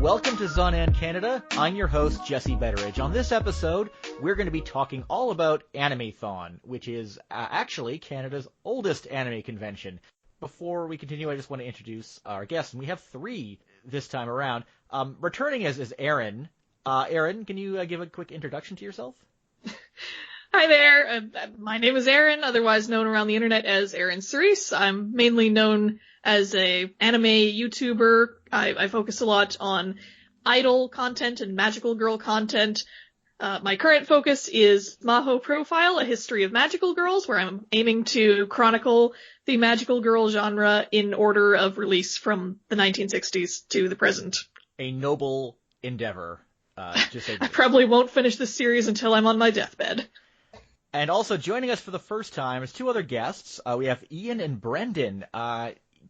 Welcome to Zonan Canada. I'm your host, Jesse Betteridge. On this episode, we're going to be talking all about Animathon, which is actually Canada's oldest anime convention. Before we continue, I just want to introduce our guests, and we have three this time around. Returning is Aaron. Aaron, can you give a quick introduction to yourself? Hi there. My name is Aaron, otherwise known around the internet as Aaron Cerise. I'm mainly known as a anime YouTuber. I focus a lot on idol content and magical girl content. My current focus is Maho Profile, a history of magical girls, where I'm aiming to chronicle the magical girl genre in order of release from the 1960s to the present. A noble endeavor, to say the least. I probably won't finish this series until I'm on my deathbed. And also joining us for the first time is two other guests. We have Ian and Brendan.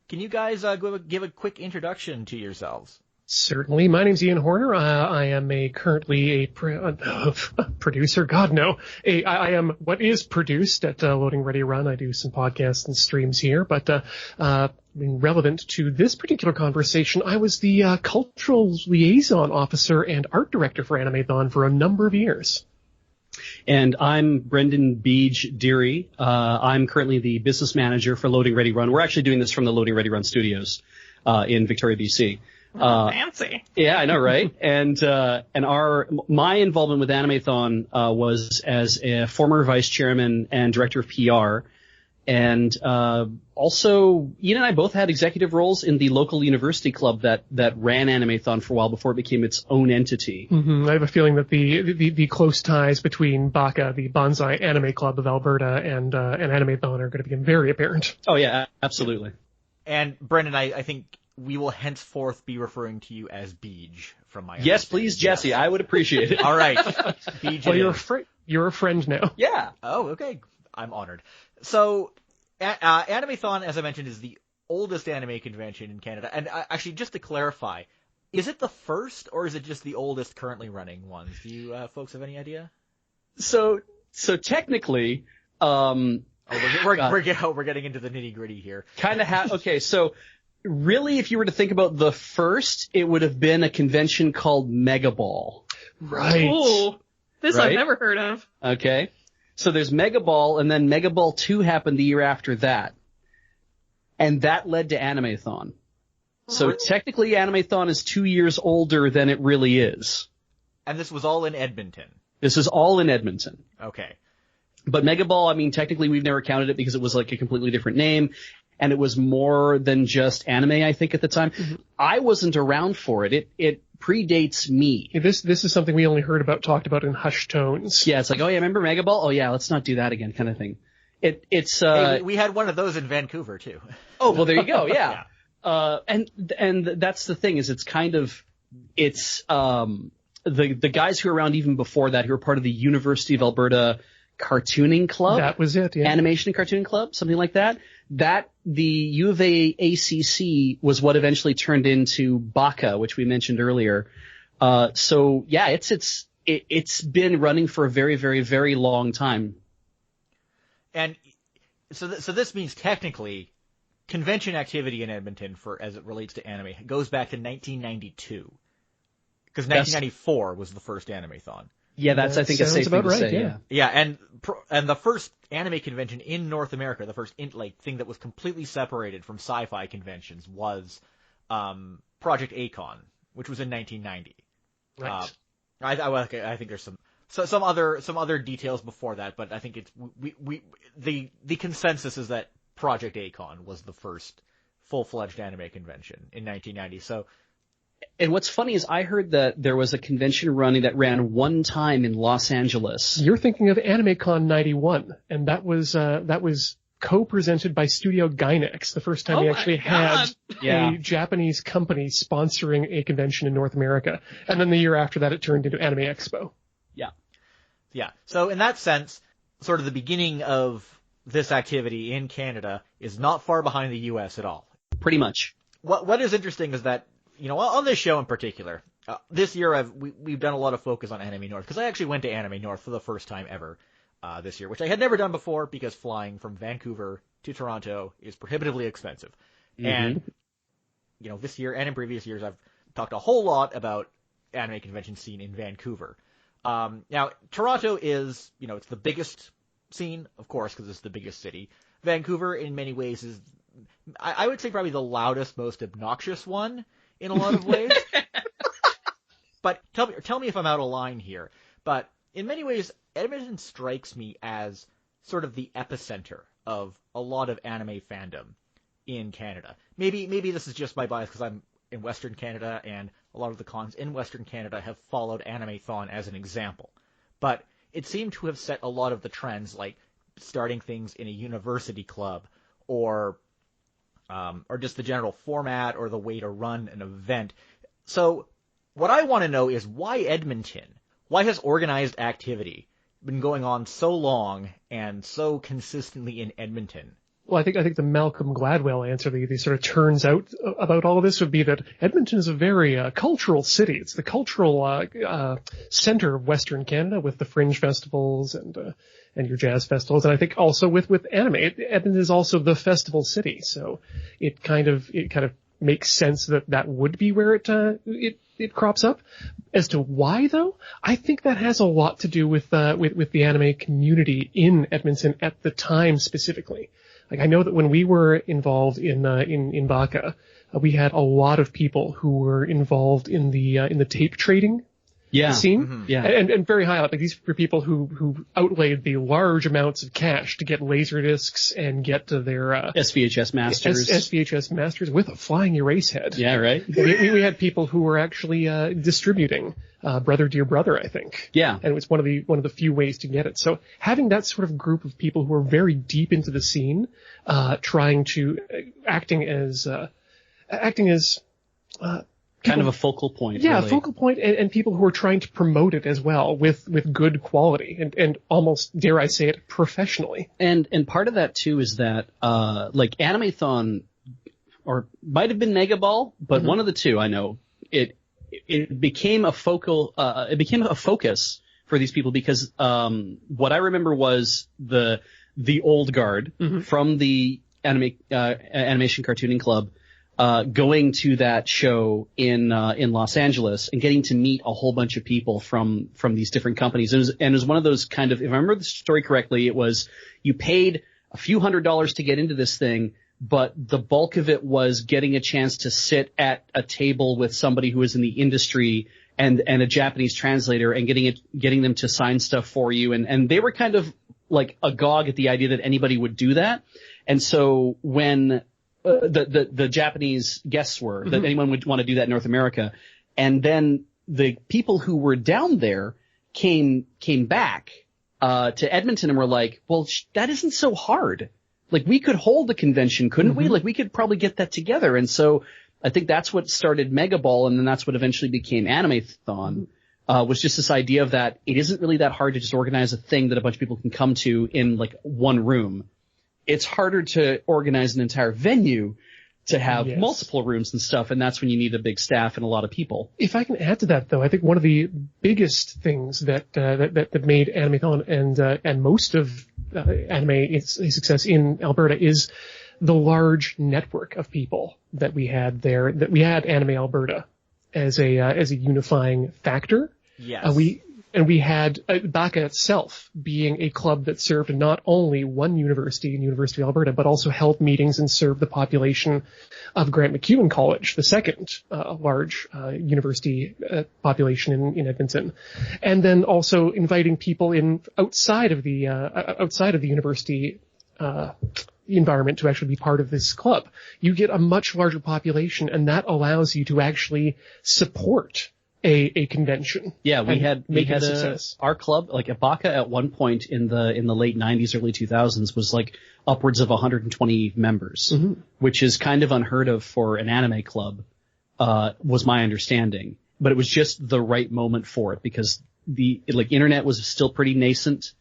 Can you guys give a quick introduction to yourselves? Certainly. My name's Ian Horner. I am currently a producer. God, no. I am what is produced at Loading Ready Run. I do some podcasts and streams here, but relevant to this particular conversation, I was the cultural liaison officer and art director for Animathon for a number of years. And I'm Brendan Beej Deary. I'm currently the business manager for Loading Ready Run. We're actually doing this from the Loading Ready Run studios in Victoria, BC. Fancy. Yeah, I know, right? And my involvement with Animathon was as a former vice chairman and director of PR. And also, Ian and I both had executive roles in the local university club that ran Animathon for a while before it became its own entity. Mm-hmm. I have a feeling that the close ties between BACA, the Bonsai Anime Club of Alberta, and Animathon are going to become very apparent. Oh, yeah, absolutely. And Brendan, I think we will henceforth be referring to you as Beej from my Yes, please, Jesse. Yes. I would appreciate it. All right. Beej. Well, you're a friend now. Yeah. Oh, okay. I'm honored. So, Animathon, as I mentioned, is the oldest anime convention in Canada. And actually, just to clarify, is it the first, or is it just the oldest currently running ones? Do you folks have any idea? So technically, we're getting into the nitty gritty here. Kind of okay, so really, if you were to think about the first, it would have been a convention called Mega Ball. Right. Ooh, this Right? I've never heard of. Okay. So there's Mega Ball, and then Mega Ball 2 happened the year after that. And that led to Animathon. So technically, Animathon is 2 years older than it really is. And this was all in Edmonton. This is all in Edmonton. Okay. But Mega Ball, I mean, technically we've never counted it because it was like a completely different name. And it was more than just anime, I think, at the time. Mm-hmm. I wasn't around for it. It predates me. This is something we only talked about in hushed tones. Yeah, it's like, oh yeah, remember Mega Ball? Oh yeah, let's not do that again, kind of thing. It's hey, we had one of those in Vancouver too. Oh well, there you go. Yeah. Yeah. And that's the thing is it's the guys who were around even before that, who were part of the University of Alberta Cartooning Club. That was it. Yeah. Animation and Cartooning Club, something like that. That the U of A ACC was what eventually turned into BACA, which we mentioned earlier. So yeah, it's been running for a very, very, very long time. And so this means technically convention activity in Edmonton as it relates to anime goes back to 1992. Because 1994 was the first Animathon. Yeah, that's, I think, a safe thing to say. Yeah. Yeah, and the first anime convention in North America, the first thing that was completely separated from sci-fi conventions was Project Acon, which was in 1990. Right. I think there's some other details before that, but I think it's the consensus is that Project Acon was the first full-fledged anime convention in 1990. So. And what's funny is I heard that there was a convention running that ran one time in Los Angeles. You're thinking of AnimeCon 91, and that was co-presented by Studio Gainax, the first time we actually had a Japanese company sponsoring a convention in North America. And then the year after that, it turned into Anime Expo. Yeah. Yeah. So in that sense, sort of the beginning of this activity in Canada is not far behind the U.S. at all. Pretty much. What is interesting is that, on this show in particular, this year we've done a lot of focus on Anime North, because I actually went to Anime North for the first time ever this year, which I had never done before because flying from Vancouver to Toronto is prohibitively expensive. Mm-hmm. And, this year and in previous years, I've talked a whole lot about anime convention scene in Vancouver. Now, Toronto is, it's the biggest scene, of course, because it's the biggest city. Vancouver, in many ways, is, I would say, probably the loudest, most obnoxious one in a lot of ways. But tell me if I'm out of line here. But in many ways, Edmonton strikes me as sort of the epicenter of a lot of anime fandom in Canada. Maybe this is just my bias because I'm in Western Canada, and a lot of the cons in Western Canada have followed Anime-thon as an example. But it seemed to have set a lot of the trends, like starting things in a university club, or just the general format or the way to run an event. So what I want to know is why Edmonton? Why has organized activity been going on so long and so consistently in Edmonton? Well, I think the Malcolm Gladwell answer, the sort of turns out about all of this would be that Edmonton is a very cultural city. It's the cultural center of Western Canada with the fringe festivals and your jazz festivals, and I think also with anime. Edmonton is also the festival city, so it kind of makes sense that would be where it crops up. As to why, though, I think that has a lot to do with the anime community in Edmonton at the time specifically. Like, I know that when we were involved in Baka, we had a lot of people who were involved in the tape trading scene. Mm-hmm. Yeah. And very high up. Like, these were people who outlaid the large amounts of cash to get laser discs and get to their SVHS masters. SVHS masters with a flying erase head. Yeah, right. We had people who were actually distributing Brother Dear Brother, I think. Yeah. And it was one of the few ways to get it. So having that sort of group of people who are very deep into the scene, acting as kind of a focal point. Yeah, really. A focal point, and people who are trying to promote it as well with good quality and almost, dare I say it, professionally. And part of that too is that like Anime-thon, or might have been Mega Ball, but one of the two, I know, it became a focus for these people because what I remember was the old guard from the animation cartooning club going to that show in Los Angeles and getting to meet a whole bunch of people from these different companies. It was one of those kind of, if I remember the story correctly, it was you paid a few $100s to get into this thing, but the bulk of it was getting a chance to sit at a table with somebody who is in the industry and a Japanese translator and getting them to sign stuff for you. And they were kind of like agog at the idea that anybody would do that. And so when the Japanese guests were, that anyone would want to do that in North America. And then the people who were down there came back to Edmonton and were like, well, that isn't so hard. Like, we could hold the convention, couldn't we? Like, we could probably get that together. And so I think that's what started Mega Ball, and then that's what eventually became Anime-thon, was just this idea of that it isn't really that hard to just organize a thing that a bunch of people can come to in, like, one room. It's harder to organize an entire venue to have multiple rooms and stuff, and that's when you need a big staff and a lot of people. If I can add to that, though, I think one of the biggest things that made Anime-thon and most of anime a success in Alberta is the large network of people that we had there. That we had Anime Alberta as a unifying factor. Yes. We had Baka itself being a club that served not only one university in University of Alberta, but also held meetings and served the population of Grant MacEwan College, the second large university population in Edmonton, and then also inviting people in outside of the university environment to actually be part of this club. You get a much larger population, and that allows you to actually support a convention. Yeah, we had a success. Our club, like Baka at one point in the late 90s, early 2000s, was like upwards of 120 members, which is kind of unheard of for an anime club, was my understanding. But it was just the right moment for it because internet was still pretty nascent.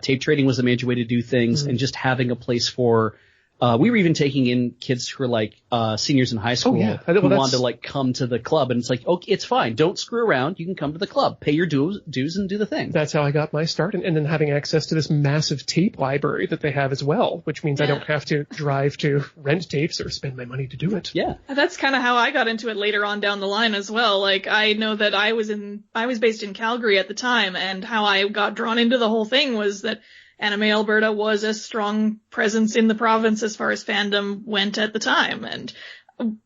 Tape trading was a major way to do things, and just having a place for We were even taking in kids who were like seniors in high school who wanted to like come to the club, and it's like, okay, it's fine. Don't screw around. You can come to the club, pay your dues, and do the thing. That's how I got my start, and then having access to this massive tape library that they have as well, which means I don't have to drive to rent tapes or spend my money to do it. Yeah, that's kind of how I got into it later on down the line as well. Like, I know that I was based in Calgary at the time, and how I got drawn into the whole thing was that Anime Alberta was a strong presence in the province as far as fandom went at the time. And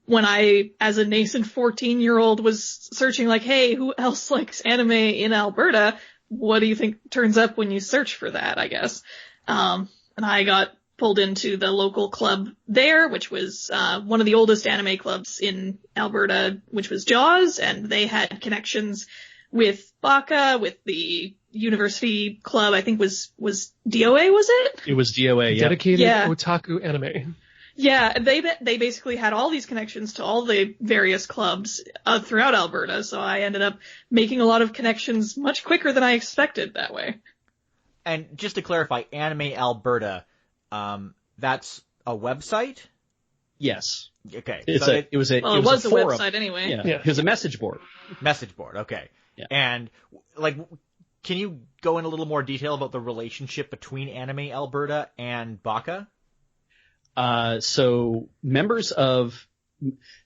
when I, as a nascent 14-year-old, was searching like, hey, who else likes anime in Alberta? What do you think turns up when you search for that, I guess? And I got pulled into the local club there, which was one of the oldest anime clubs in Alberta, which was Jaws, and they had connections with Baka, with the university club, I think was DOA, was it? It was DOA, yeah. Dedicated otaku anime. Yeah, they basically had all these connections to all the various clubs throughout Alberta, so I ended up making a lot of connections much quicker than I expected that way. And just to clarify, Anime Alberta, that's a website? Yes. Okay. It was a forum. Website anyway. Yeah. It was a message board. Message board, okay. Yeah. And, like, can you go in a little more detail about the relationship between Anime Alberta and Baka? So members of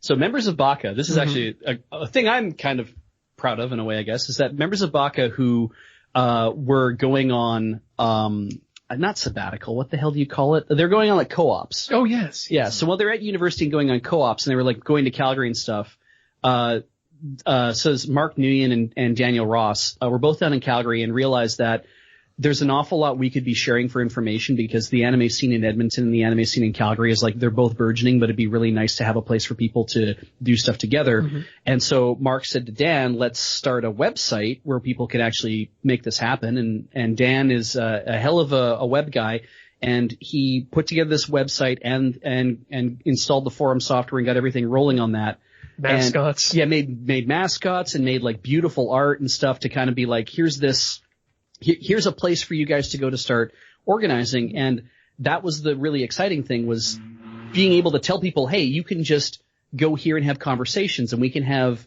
Baka, this is actually a thing I'm kind of proud of in a way, I guess, is that members of Baka who were going on not sabbatical, what the hell do you call it? They're going on like co-ops. Oh yes. Yeah, so while they're at university and going on co-ops, and they were like going to Calgary and stuff, says Mark Nguyen and Daniel Ross were both down in Calgary and realized that there's an awful lot we could be sharing for information, because the anime scene in Edmonton and the anime scene in Calgary is like, they're both burgeoning, but it'd be really nice to have a place for people to do stuff together. Mm-hmm. And so Mark said to Dan, let's start a website where people can actually make this happen. And Dan is a hell of a web guy. And he put together this website and installed the forum software and got everything rolling on that. Mascots. And, yeah, made mascots and made like beautiful art and stuff to kind of be like, here's a place for you guys to go to start organizing. And that was the really exciting thing, was being able to tell people, hey, you can just go here and have conversations, and we can have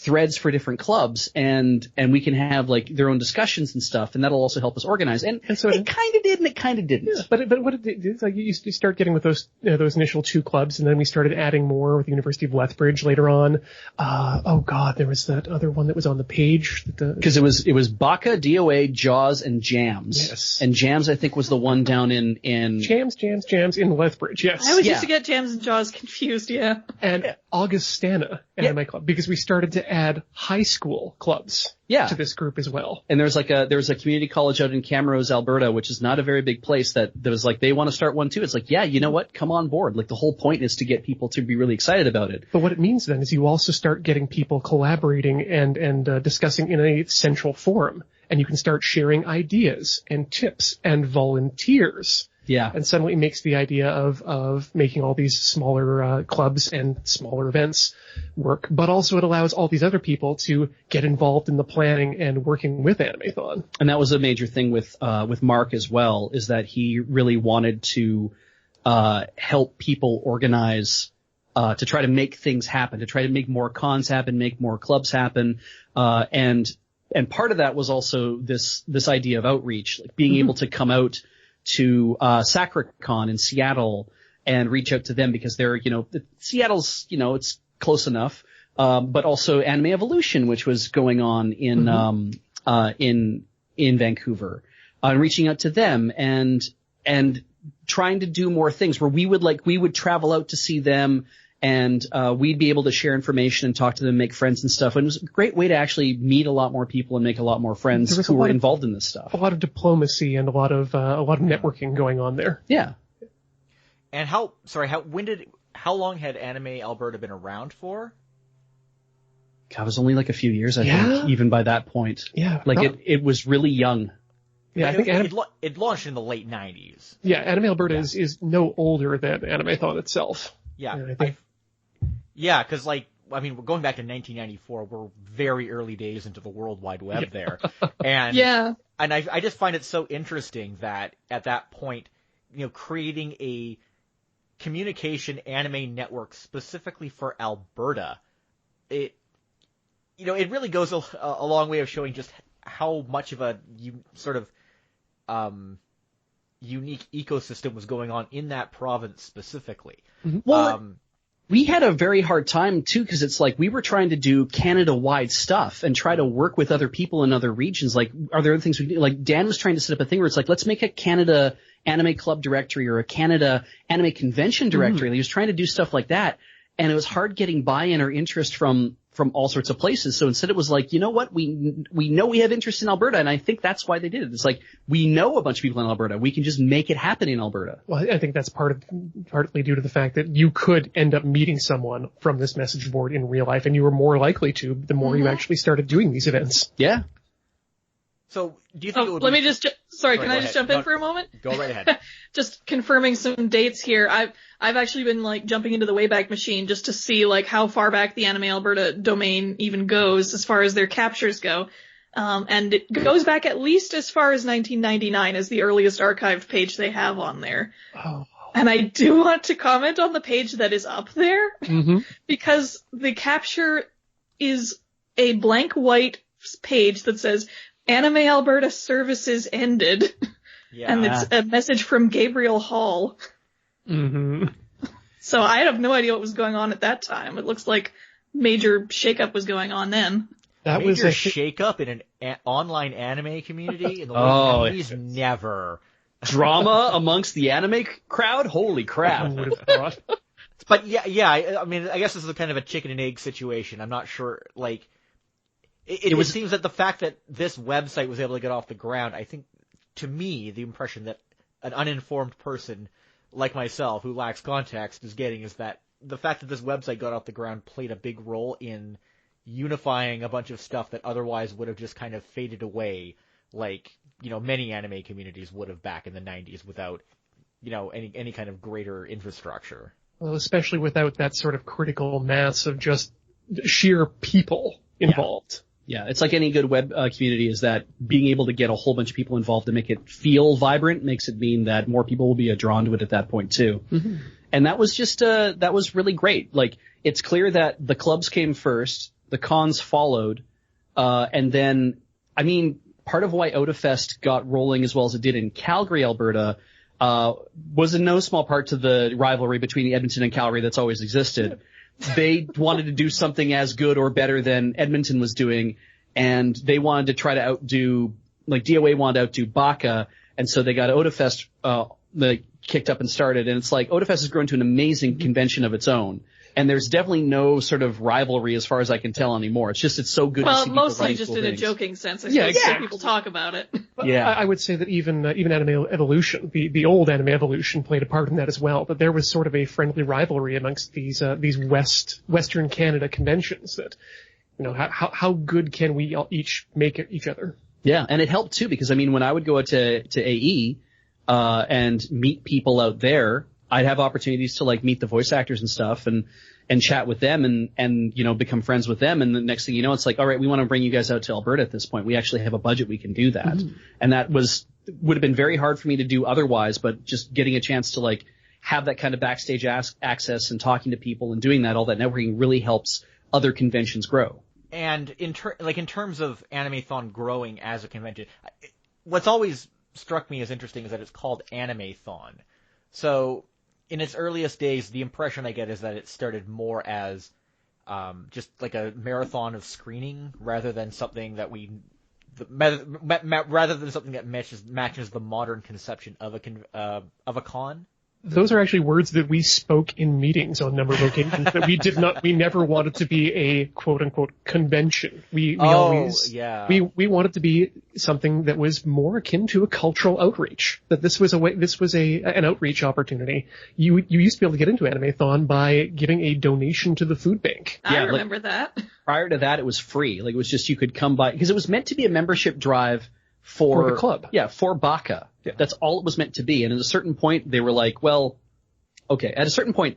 threads for different clubs, and we can have like their own discussions and stuff, and that'll also help us organize. And so it kind of did, and it kind of didn't. Yeah, but what it is, like, you start getting with those initial two clubs, and then we started adding more with the University of Lethbridge later on. Oh God, there was that other one that was on the page. Because it was Baka, DOA, Jaws, and Jams. Yes. And Jams, I think, was the one down in Jams in Lethbridge. Yes. I always used to get Jams and Jaws confused. Yeah. And Augustana Anime Club, because we started to add high school clubs to this group as well. And there was a community college out in Camrose, Alberta, which is not a very big place, that was like, they want to start one too. It's like, yeah, you know what? Come on board. Like, the whole point is to get people to be really excited about it. But what it means then is you also start getting people collaborating and discussing in a central forum, and you can start sharing ideas and tips and volunteers. Yeah. And suddenly it makes the idea of making all these smaller clubs and smaller events work, but also it allows all these other people to get involved in the planning and working with Animathon. And that was a major thing with Mark as well, is that he really wanted to help people organize to try to make things happen, to try to make more cons happen, make more clubs happen, and part of that was also this idea of outreach, like being able to come out to SacraCon in Seattle and reach out to them, because they're, Seattle's, it's close enough, but also Anime Evolution, which was going on in Vancouver, and reaching out to them and trying to do more things where we would travel out to see them, and we'd be able to share information and talk to them, make friends and stuff. And it was a great way to actually meet a lot more people and make a lot more friends who were involved in this stuff. A lot of diplomacy and a lot of networking going on there. Yeah. And how long had Anime Alberta been around for? God, it was only like a few years, I think, even by that point. Yeah. Like it was really young. Yeah, I think it launched in the late 90s. Yeah, Anime Alberta is no older than Animathon itself. Yeah. Yeah, because we're going back to 1994. We're very early days into the World Wide Web there. And and I just find it so interesting that at that point, creating communication anime network specifically for Alberta, it really goes a long way of showing just how much of a unique ecosystem was going on in that province specifically. Well, we had a very hard time too, because it's like we were trying to do Canada-wide stuff and try to work with other people in other regions. Like, are there other things we can do? Like, Dan was trying to set up a thing where it's like, let's make a Canada Anime Club directory or a Canada Anime Convention directory. He was trying to do stuff like that, and it was hard getting buy-in or interest from all sorts of places. So instead it was like, you know what, we know we have interest in Alberta, and I think that's why they did it. It's like, we know a bunch of people in Alberta. We can just make it happen in Alberta. Well, I think that's partly due to the fact that you could end up meeting someone from this message board in real life, and you were more likely to the more you actually started doing these events. Yeah. So, do you think it would let me just, can I just jump in for a moment? Go right ahead. Just confirming some dates here. I've actually been like jumping into the Wayback Machine just to see like how far back the Anime Alberta domain even goes as far as their captures go. And it goes back at least as far as 1999 as the earliest archived page they have on there. Oh. And I do want to comment on the page that is up there because the capture is a blank white page that says Anime Alberta services ended. Yeah. And it's a message from Gabriel Hall. So I have no idea what was going on at that time. It looks like major shakeup was going on then. That major was a shakeup in an online anime community in the late 90s? Never. Drama amongst the anime crowd? Holy crap. But yeah, I mean, I guess this is kind of a chicken and egg situation. I'm not sure, like, it seems that the fact that this website was able to get off the ground, I think, to me, the impression that an uninformed person like myself who lacks context is getting is that the fact that this website got off the ground played a big role in unifying a bunch of stuff that otherwise would have just kind of faded away, like, many anime communities would have back in the 90s without, any kind of greater infrastructure. Well, especially without that sort of critical mass of just sheer people involved. Yeah, it's like any good web community is that being able to get a whole bunch of people involved to make it feel vibrant makes it mean that more people will be drawn to it at that point too. And that was just, that was really great. Like, it's clear that the clubs came first, the cons followed, and then, I mean, part of why OdaFest got rolling as well as it did in Calgary, Alberta, was in no small part to the rivalry between Edmonton and Calgary that's always existed. They wanted to do something as good or better than Edmonton was doing, and they wanted to try to outdo, like DOA wanted to outdo Baka, and so they got OdaFest kicked up and started, and it's like OdaFest has grown to an amazing convention of its own, and there's definitely no sort of rivalry as far as I can tell anymore. It's just, it's so good to see people mostly just cool in things. A joking sense, I suppose, so people talk about it. Yeah. I would say that even Anime Evolution, the old Anime Evolution played a part in that as well, but there was sort of a friendly rivalry amongst these Western Canada conventions that, how good can we each make each other? Yeah, and it helped too, because I mean, when I would go out to AE, and meet people out there, I'd have opportunities to like meet the voice actors and stuff and chat with them and become friends with them. And the next thing you know, it's like, all right, we want to bring you guys out to Alberta at this point. We actually have a budget. We can do that. And that would have been very hard for me to do otherwise, but just getting a chance to like have that kind of backstage access and talking to people and doing that, all that networking really helps other conventions grow. And in terms of Animathon growing as a convention, what's always struck me as interesting is that it's called Animathon. So in its earliest days, the impression I get is that it started more as just like a marathon of screening rather than something that matches the modern conception of a con. Those are actually words that we spoke in meetings on a number of occasions that we never wanted to be a quote unquote convention. We always wanted to be something that was more akin to a cultural outreach. That this was an outreach opportunity. You used to be able to get into Animathon by giving a donation to the food bank. I remember that. Prior to that, it was free. Like, it was just, you could come by, because it was meant to be a membership drive for the club. Yeah, for Baka. Yeah. That's all it was meant to be. And at a certain point, they were like, well, okay. At a certain point,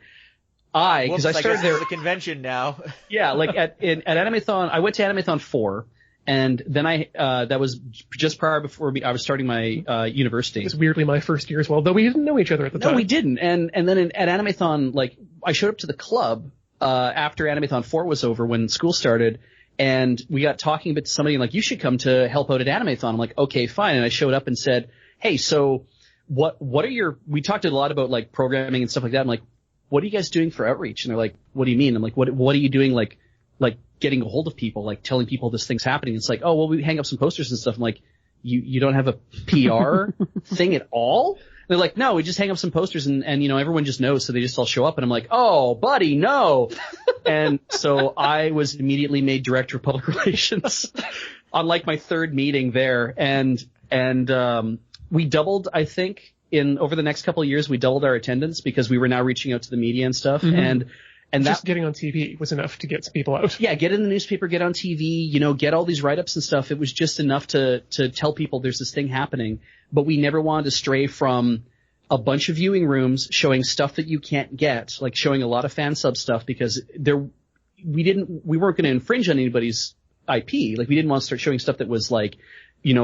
because I started there. The convention now. Yeah, like at Animathon, I went to Animathon 4, And then that was just prior before I was starting my university. It was weirdly my first year as well, though we didn't know each other at the time. No, we didn't. And then at Animathon, like, I showed up to the club after Animathon 4 was over when school started, and we got talking a bit to somebody like, you should come to help out at Animathon. I'm like, okay, fine. And I showed up and said, hey, so what are we talked a lot about like programming and stuff like that. I'm like, what are you guys doing for outreach? And they're like, what do you mean? I'm like, what are you doing like getting a hold of people, like telling people this thing's happening? It's like, oh, well, we hang up some posters and stuff. I'm like, you don't have a PR thing at all? And they're like, no, we just hang up some posters and everyone just knows, so they just all show up. And I'm like, oh, buddy, no. And so I was immediately made director of public relations on like my third meeting there. And we doubled, I think, over the next couple of years, we doubled our attendance because we were now reaching out to the media and stuff. Mm-hmm. And just getting on TV was enough to get some people out. Yeah, get in the newspaper, get on TV, get all these write-ups and stuff. It was just enough to tell people there's this thing happening. But we never wanted to stray from a bunch of viewing rooms showing stuff that you can't get, like showing a lot of fan sub stuff, because we weren't going to infringe on anybody's IP. Like, we didn't want to start showing stuff that was like,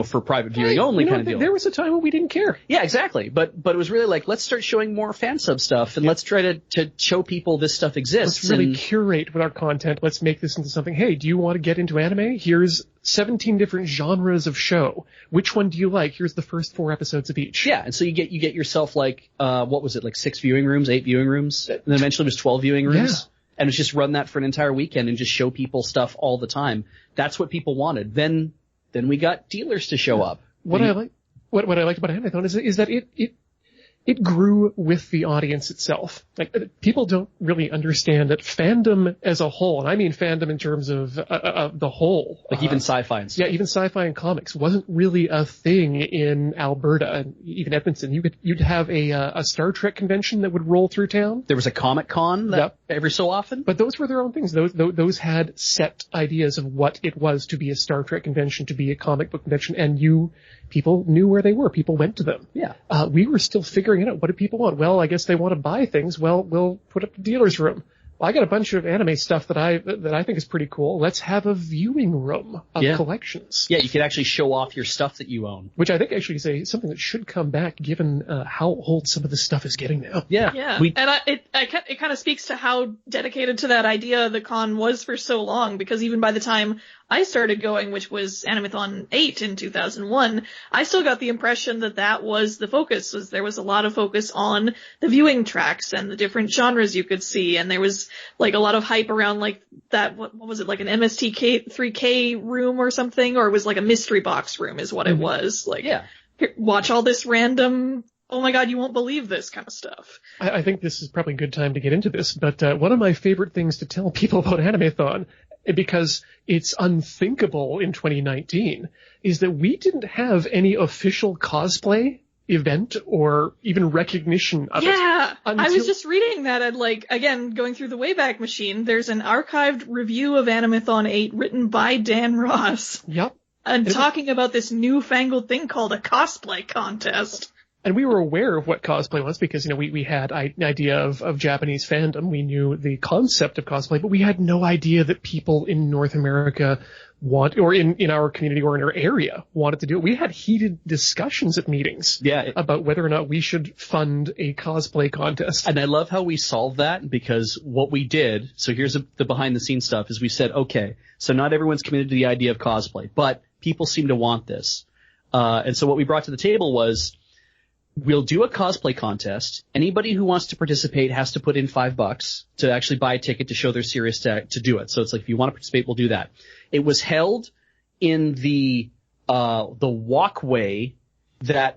for private viewing only kind of deal. There was a time when we didn't care. Yeah, exactly. But it was really like, let's start showing more fan sub stuff, and let's try to show people this stuff exists. Let's really curate with our content. Let's make this into something. Hey, do you want to get into anime? Here's 17 different genres of show. Which one do you like? Here's the first 4 episodes of each. Yeah, and so you get yourself like, what was it, like 6 viewing rooms, 8 viewing rooms, and then eventually it was 12 viewing rooms. Yeah. And it's just run that for an entire weekend and just show people stuff all the time. That's what people wanted. Then we got dealers to show up. What I liked about Animathon is that it grew with the audience itself. Like, people don't really understand that fandom as a whole, and I mean fandom in terms of the whole. Like even sci-fi and stuff. Yeah, even sci-fi and comics wasn't really a thing in Alberta and even Edmonton. You'd have a Star Trek convention that would roll through town. There was a Comic Con every so often. But those were their own things. Those had set ideas of what it was to be a Star Trek convention, to be a comic book convention, and people knew where they were. People went to them. Yeah. We were still figuring it out. What do people want? Well, I guess they want to buy things. Well, we'll put up the dealer's room. Well, I got a bunch of anime stuff that I think is pretty cool. Let's have a viewing room of collections. Yeah, you could actually show off your stuff that you own. Which I think actually is something that should come back, given how old some of this stuff is getting now. Yeah. Yeah. It kind of speaks to how dedicated to that idea the con was for so long, because even by the time I started going, which was Animathon 8 in 2001, I still got the impression that was the focus. There was a lot of focus on the viewing tracks and the different genres you could see, and there was like a lot of hype around like that, what was it, like an MST3K room or something, or it was like a mystery box room is what it was. Like, yeah. Here, watch all this random, oh my god, you won't believe this kind of stuff. I think this is probably a good time to get into this, but one of my favorite things to tell people about Animathon, because it's unthinkable in 2019, is that we didn't have any official cosplay event or even recognition of it. Yeah, I was just reading that, and again, going through the Wayback Machine, there's an archived review of Animathon 8 written by Dan Ross. Yep. And talking about this newfangled thing called a cosplay contest. And we were aware of what cosplay was because, we had an idea of Japanese fandom. We knew the concept of cosplay, but we had no idea that people in North America or in our community or in our area wanted to do it. We had heated discussions at meetings about whether or not we should fund a cosplay contest. And I love how we solved that, because what we did, so here's the behind the scenes stuff, is we said, okay, so not everyone's committed to the idea of cosplay, but people seem to want this. And so what we brought to the table was, we'll do a cosplay contest. Anybody who wants to participate has to put in $5 to actually buy a ticket to show they're serious to do it. So it's like, if you want to participate, we'll do that. It was held in the walkway that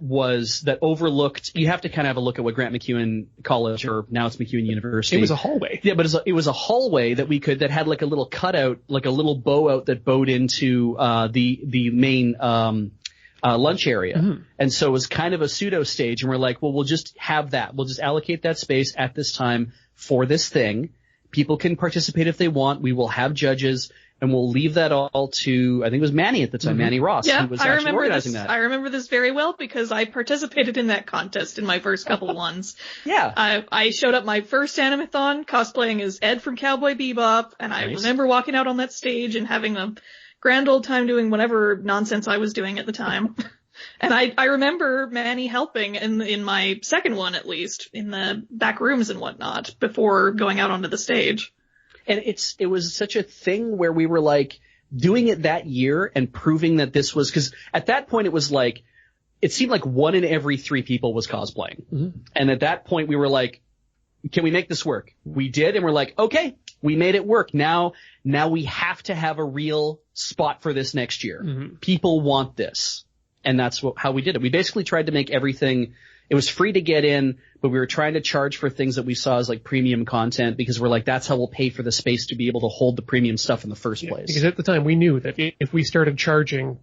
overlooked. You have to kind of have a look at what Grant MacEwan College, or now it's MacEwan University. It was a hallway. Yeah, but it was a hallway that had like a little cutout, like a little bow out that bowed into the main lunch area. Mm-hmm. And so it was kind of a pseudo stage, and we're like, well, we'll just have that. We'll just allocate that space at this time for this thing. People can participate if they want. We will have judges, and we'll leave that all to, I think it was Manny at the time, Manny Ross, who was actually organizing that. I remember this very well because I participated in that contest in my first couple ones. Yeah. I showed up my first Animathon cosplaying as Ed from Cowboy Bebop, and I remember walking out on that stage and having a grand old time doing whatever nonsense I was doing at the time. And I remember Manny helping in my second one, at least, in the back rooms and whatnot, before going out onto the stage. And it was such a thing where we were like doing it that year and proving that this was, because at that point it was like, it seemed like 1 in every 3 people was cosplaying. Mm-hmm. And at that point we were like, can we make this work? We did, and we're like, okay, we made it work. Now we have to have a real spot for this next year. Mm-hmm. People want this. And that's how we did it. We basically tried to make everything, it was free to get in, but we were trying to charge for things that we saw as like premium content, because we're like, that's how we'll pay for the space to be able to hold the premium stuff in the first place. Because at the time we knew that if we started charging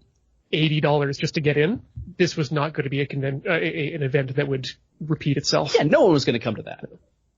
$80 just to get in, this was not going to be an event that would repeat itself. Yeah, no one was going to come to that.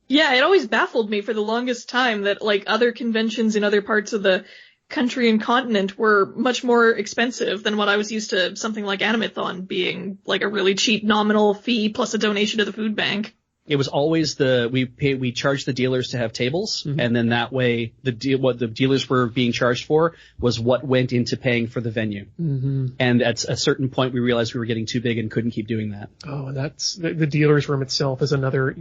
Yeah, it always baffled me for the longest time that like other conventions in other parts of the country and continent were much more expensive than what I was used to, something like Animathon being like a really cheap nominal fee plus a donation to the food bank. It was always we charged the dealers to have tables, mm-hmm. and then that way what the dealers were being charged for was what went into paying for the venue. Mm-hmm. And at a certain point we realized we were getting too big and couldn't keep doing that. Oh, that's the dealers room itself is another.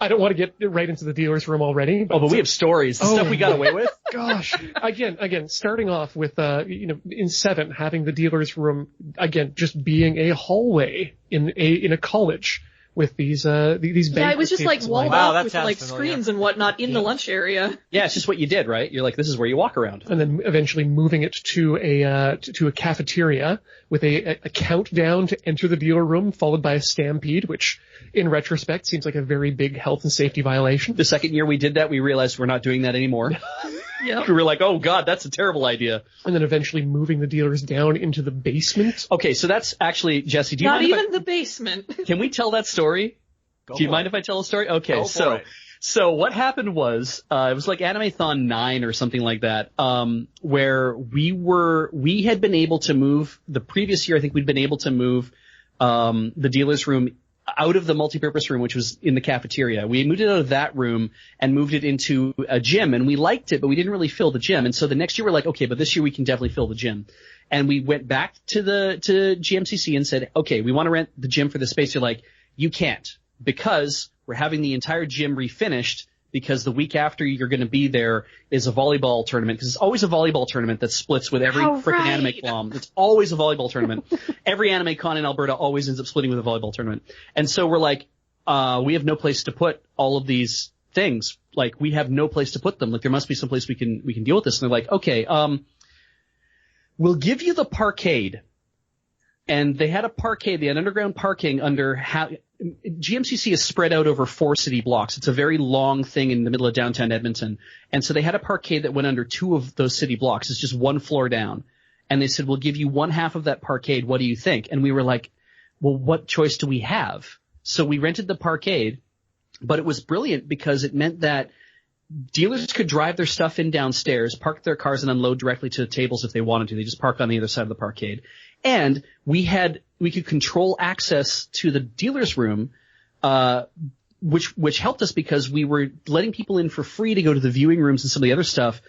I don't want to get right into the dealer's room already. But we have stories, the stuff we got away with. Gosh, again, starting off with, in 7, having the dealer's room, again, just being a hallway in a college with these yeah, it was just like walled off with like familiar. Screens and whatnot in the lunch area. Yeah, it's just what you did, right? You're like, this is where you walk around. And then eventually moving it to a cafeteria with a countdown to enter the dealer room, followed by a stampede, which in retrospect seems like a very big health and safety violation. The second year we did that, we realized we're not doing that anymore. Yep. We were like, oh god, that's a terrible idea. And then eventually moving the dealers down into the basement. Okay, so that's actually, Jesse, do you mind? Not even the basement. Can we tell that story? Do you mind if I tell a story? Okay, so what happened was, it was like Animathon 9 or something like that, where we had been able to move, the previous year I think we'd been able to move, the dealer's room out of the multipurpose room, which was in the cafeteria. We moved it out of that room and moved it into a gym, and we liked it, but we didn't really fill the gym. And so the next year we're like, okay, but this year we can definitely fill the gym. And we went back to GMCC and said, okay, we want to rent the gym for this space. You're like, you can't, because we're having the entire gym refinished, because the week after you're going to be there is a volleyball tournament, because it's always a volleyball tournament that splits with every freaking anime con. It's always a volleyball tournament. Every anime con in Alberta always ends up splitting with a volleyball tournament. And so we're like, we have no place to put all of these things. Like, we have no place to put them. Like, there must be some place we can deal with this. And they're like, okay, we'll give you the parkade. And they had a parkade, they had underground parking under GMCC is spread out over 4 city blocks. It's a very long thing in the middle of downtown Edmonton. And so they had a parkade that went under 2 of those city blocks. It's just 1 floor down. And they said, we'll give you 1/2 of that parkade. What do you think? And we were like, well, what choice do we have? So we rented the parkade, but it was brilliant because it meant that dealers could drive their stuff in downstairs, park their cars and unload directly to the tables if they wanted to. They just park on the other side of the parkade. And we could control access to the dealer's room, which helped us because we were letting people in for free to go to the viewing rooms and some of the other stuff.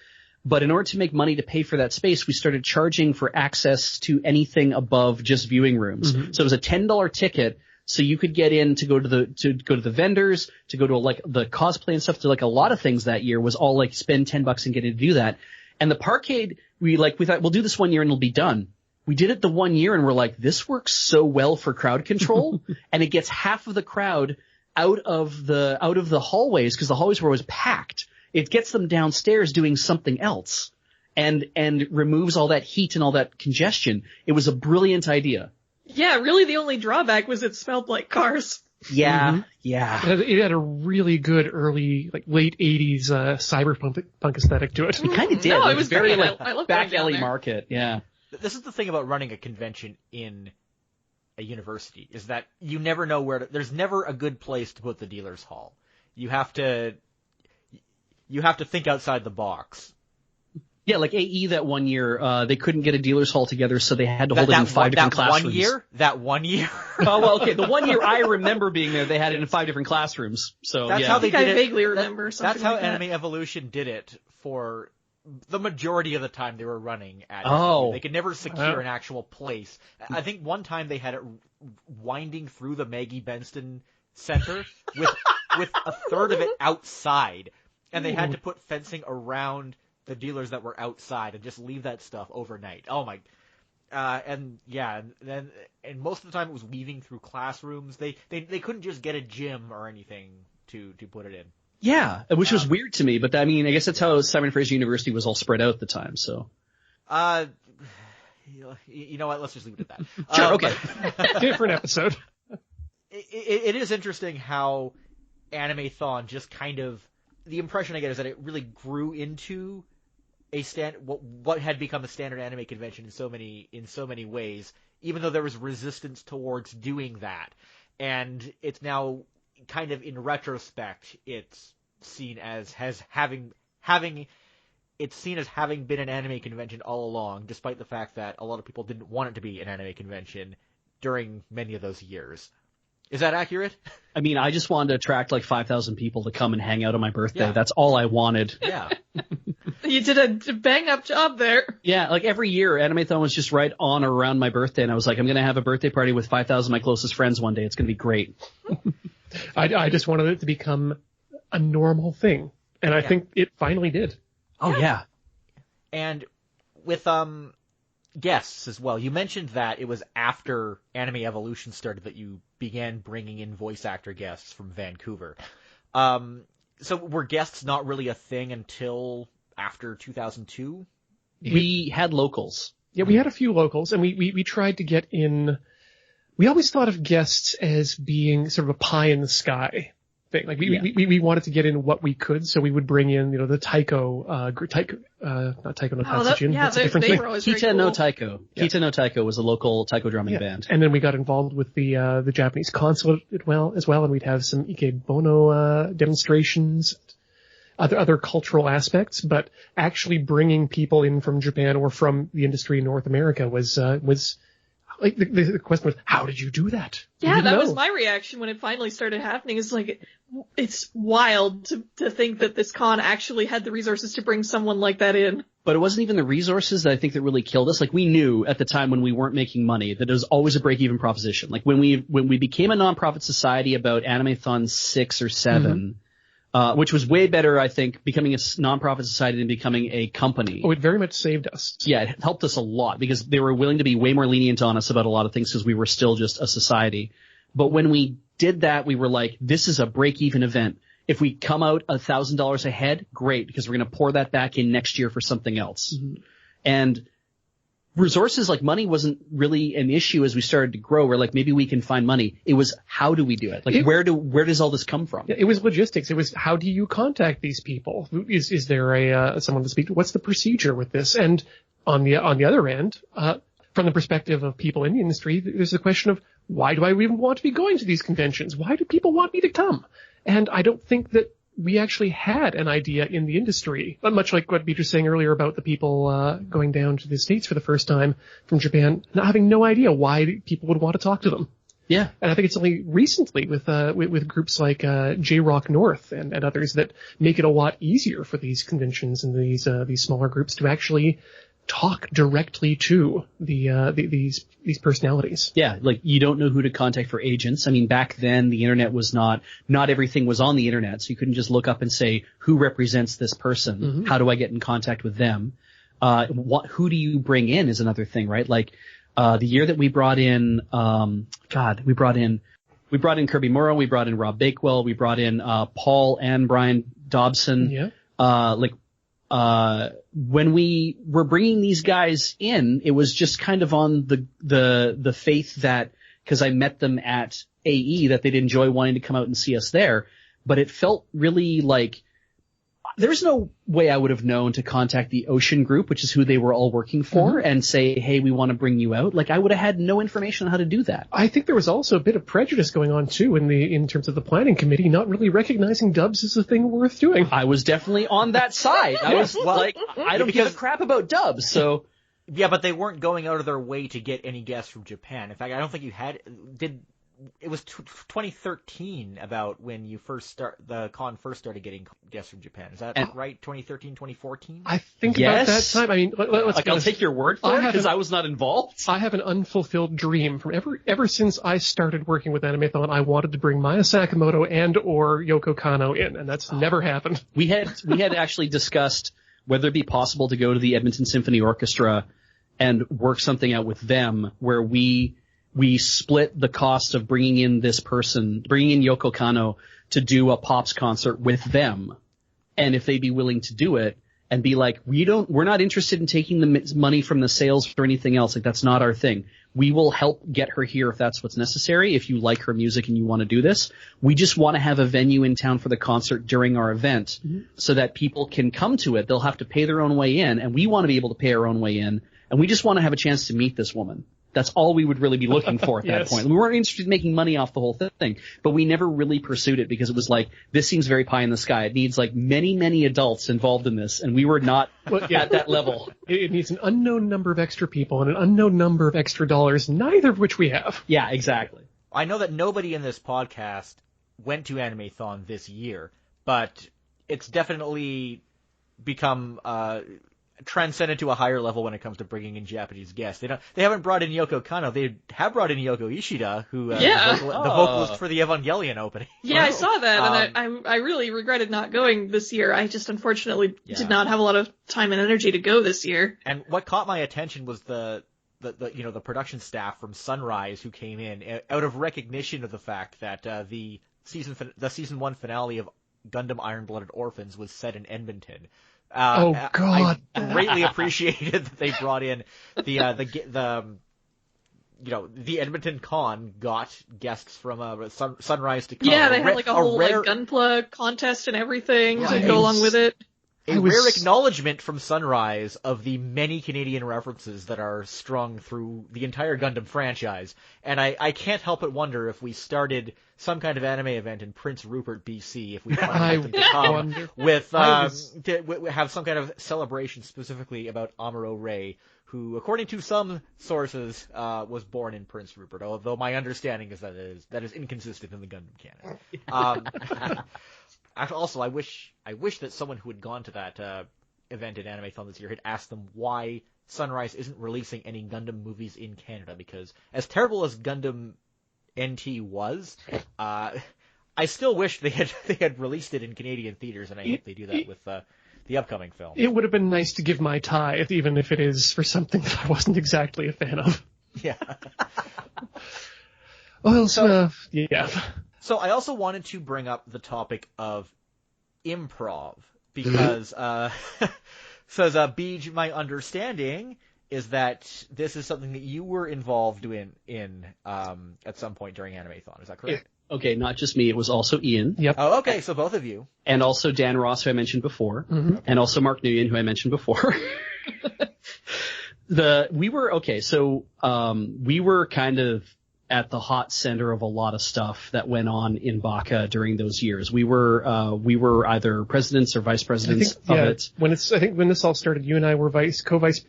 But in order to make money to pay for that space, we started charging for access to anything above just viewing rooms. Mm-hmm. So it was a $10 ticket. So you could get in to go to the vendors, to go to like the cosplay and stuff, to like a lot of things that year was all like spend $10 and get in to do that. And the parkade, we thought we'll do this 1 year and it'll be done. We did it the 1 year and we're like, this works so well for crowd control, and it gets half of the crowd out of the hallways, because the hallways were always packed. It gets them downstairs doing something else and removes all that heat and all that congestion. It was a brilliant idea. Yeah, really the only drawback was it smelled like cars. Yeah, mm-hmm. Yeah. It had a really good early, like late 80s cyberpunk aesthetic to it. It kind of did. No, it was very great. like I love back alley there. market. Yeah. This is the thing about running a convention in a university, is that you never know there's never a good place to put the dealer's hall. You have to think outside the box. Yeah, like AE that 1 year, they couldn't get a dealer's hall together, so they had to hold it in 5 different classrooms. That 1 year? Oh, well, okay. The 1 year I remember being there, they had it in 5 different classrooms. So that's yeah. how they did it. I vaguely remember something That's how like that. Anime Evolution did it for the majority of the time they were running at Oh. They could never secure an actual place. I think one time they had it winding through the Maggie Benston Center with a third of it outside, and they had to put fencing around the dealers that were outside and just leave that stuff overnight. Oh my. And most of the time it was weaving through classrooms. They couldn't just get a gym or anything to put it in. Yeah, which was weird to me, but I mean, I guess that's how Simon Fraser University was all spread out at the time, so. You know what? Let's just leave it at that. Sure, okay. Different episode. It is interesting how Anime-thon just kind of, the impression I get is that it really grew into what had become a standard anime convention in so many ways, even though there was resistance towards doing that. And it's now kind of in retrospect, it's seen as having been an anime convention all along, despite the fact that a lot of people didn't want it to be an anime convention during many of those years. Is that accurate? I mean, I just wanted to attract like 5,000 people to come and hang out on my birthday. Yeah. That's all I wanted. Yeah. You did a bang-up job there. Yeah, like every year, Anime-thon was just right on or around my birthday, and I was like, I'm going to have a birthday party with 5,000 of my closest friends one day. It's going to be great. I just wanted it to become a normal thing, and I think it finally did. Oh, yeah. And with guests as well, you mentioned that it was after Anime Evolution started that you began bringing in voice actor guests from Vancouver. So were guests not really a thing until after 2002? We had locals. Yeah, we had a few locals, and we tried to get in. We always thought of guests as being sort of a pie in the sky thing. Like we wanted to get in what we could, so we would bring in, the Taiko, not Taiko no Tatsujin. That's a different thing. Kita no Taiko. Yeah. Kita no Taiko was a local taiko drumming band. And then we got involved with the Japanese consulate as well, and we'd have some Ikebono demonstrations, other cultural aspects, but actually bringing people in from Japan or from the industry in North America was like the question was, how did you do that? Yeah, that was my reaction when it finally started happening. It's like, it's wild to think that this con actually had the resources to bring someone like that in. But it wasn't even the resources that I think that really killed us. Like, we knew at the time when we weren't making money that it was always a break-even proposition. Like, when we became a nonprofit society about Anime-thon 6 or 7, which was way better, I think, becoming a nonprofit society than becoming a company. Oh, it very much saved us. Yeah, it helped us a lot because they were willing to be way more lenient on us about a lot of things because we were still just a society. But when we did that, we were like, this is a break-even event. If we come out $1,000 ahead, great, because we're going to pour that back in next year for something else. Mm-hmm. And resources, like money, wasn't really an issue as we started to grow. We're like, maybe we can find money. It was, how do we do it? Like, where does all this come from? It was logistics. It was, how do you contact these people? Is there someone to speak to? What's the procedure with this? And on the other end, from the perspective of people in the industry, there's the question of, why do I even want to be going to these conventions? Why do people want me to come? And I don't think that we actually had an idea in the industry, but much like what Beach was saying earlier about the people going down to the States for the first time from Japan, not having no idea why people would want to talk to them. Yeah. And I think it's only recently with groups like J-Rock North and others that make it a lot easier for these conventions and these smaller groups to actually talk directly to these personalities. Yeah, like you don't know who to contact for agents. I mean, back then the internet was not everything was on the internet, so you couldn't just look up and say, who represents this person? Mm-hmm. How do I get in contact with them? Who do you bring in is another thing, right? Like the year that we brought in we brought in Kirby Morrow, we brought in Rob Bakewell, we brought in Paul and Brian Dobson. Yeah. When we were bringing these guys in, it was just kind of on the faith that, because I met them at AE, that they'd enjoy wanting to come out and see us there. But it felt really like there's no way I would have known to contact the Ocean Group, which is who they were all working for, and say, hey, we want to bring you out. Like, I would have had no information on how to do that. I think there was also a bit of prejudice going on, too, in terms of the planning committee, not really recognizing dubs as a thing worth doing. I was definitely on that side. I was like, I don't give a crap about dubs, so... Yeah, but they weren't going out of their way to get any guests from Japan. In fact, I don't think it was 2013 about when you the con first started getting guests from Japan. Is that right? 2013, 2014? I think about that time. I mean, let's like, I'll take your word for it because I was not involved. I have an unfulfilled dream from ever since I started working with Animathon. I wanted to bring Maya Sakamoto and or Yoko Kanno in, and that's never happened. We had actually discussed whether it'd be possible to go to the Edmonton Symphony Orchestra and work something out with them where we split the cost of bringing in Yoko Kanno to do a Pops concert with them. And if they'd be willing to do it and be like, we're not interested in taking the money from the sales or anything else. Like, that's not our thing. We will help get her here if that's what's necessary. If you like her music and you want to do this, we just want to have a venue in town for the concert during our event so that people can come to it. They'll have to pay their own way in, and we want to be able to pay our own way in. And we just want to have a chance to meet this woman. That's all we would really be looking for at that point. We weren't interested in making money off the whole thing, but we never really pursued it because it was like, this seems very pie in the sky. It needs like many, many adults involved in this, and we were not at that level. It needs an unknown number of extra people and an unknown number of extra dollars, neither of which we have. Yeah, exactly. I know that nobody in this podcast went to Animathon this year, but it's definitely become transcended to a higher level when it comes to bringing in Japanese guests. They haven't brought in Yoko Kanno. They have brought in Yoko Ishida, who the vocalist for the Evangelion opening. Yeah, I saw that, and I really regretted not going this year. I just unfortunately did not have a lot of time and energy to go this year. And what caught my attention was the production staff from Sunrise who came in out of recognition of the fact that the season 1 finale of Gundam Iron-Blooded Orphans was set in Edmonton. God! I greatly appreciated that they brought in the Edmonton Con got guests from Sunrise to come. Yeah, they had like a whole Gunpla contest and everything to go along with it. Rare acknowledgement from Sunrise of the many Canadian references that are strung through the entire Gundam franchise. And I can't help but wonder if we started some kind of anime event in Prince Rupert, BC, if we wanted them to come have some kind of celebration specifically about Amuro Ray, who, according to some sources, was born in Prince Rupert, although my understanding is that is inconsistent in the Gundam canon. Also, I wish that someone who had gone to that event at Animathon this year had asked them why Sunrise isn't releasing any Gundam movies in Canada, because as terrible as Gundam NT was, I still wish they had released it in Canadian theaters, and I hope they do that with the upcoming film. It would have been nice to give my tithe, even if it is for something that I wasn't exactly a fan of. Yeah. Well, yeah. So I also wanted to bring up the topic of improv, because, says Beej, my understanding is that this is something that you were involved in at some point during Animathon. Is that correct? Okay, not just me. It was also Ian. Yep. Oh, okay, so both of you. And also Dan Ross, who I mentioned before. Mm-hmm. And also Mark Nguyen, who I mentioned before. We were kind of at the hot center of a lot of stuff that went on in Baka during those years. We were either presidents or vice presidents of it. I think when this all started, you and I were co-vice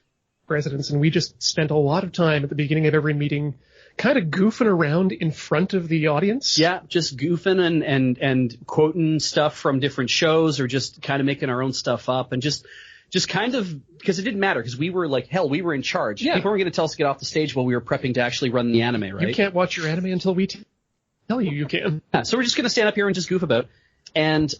presidents, and we just spent a lot of time at the beginning of every meeting kind of goofing around in front of the audience. Yeah, just goofing and quoting stuff from different shows, or just kind of making our own stuff up, and just kind of, because it didn't matter, because we were like, hell, we were in charge. Yeah. People weren't going to tell us to get off the stage while we were prepping to actually run the anime, right? You can't watch your anime until we tell you can. Yeah, so we're just going to stand up here and just goof about. And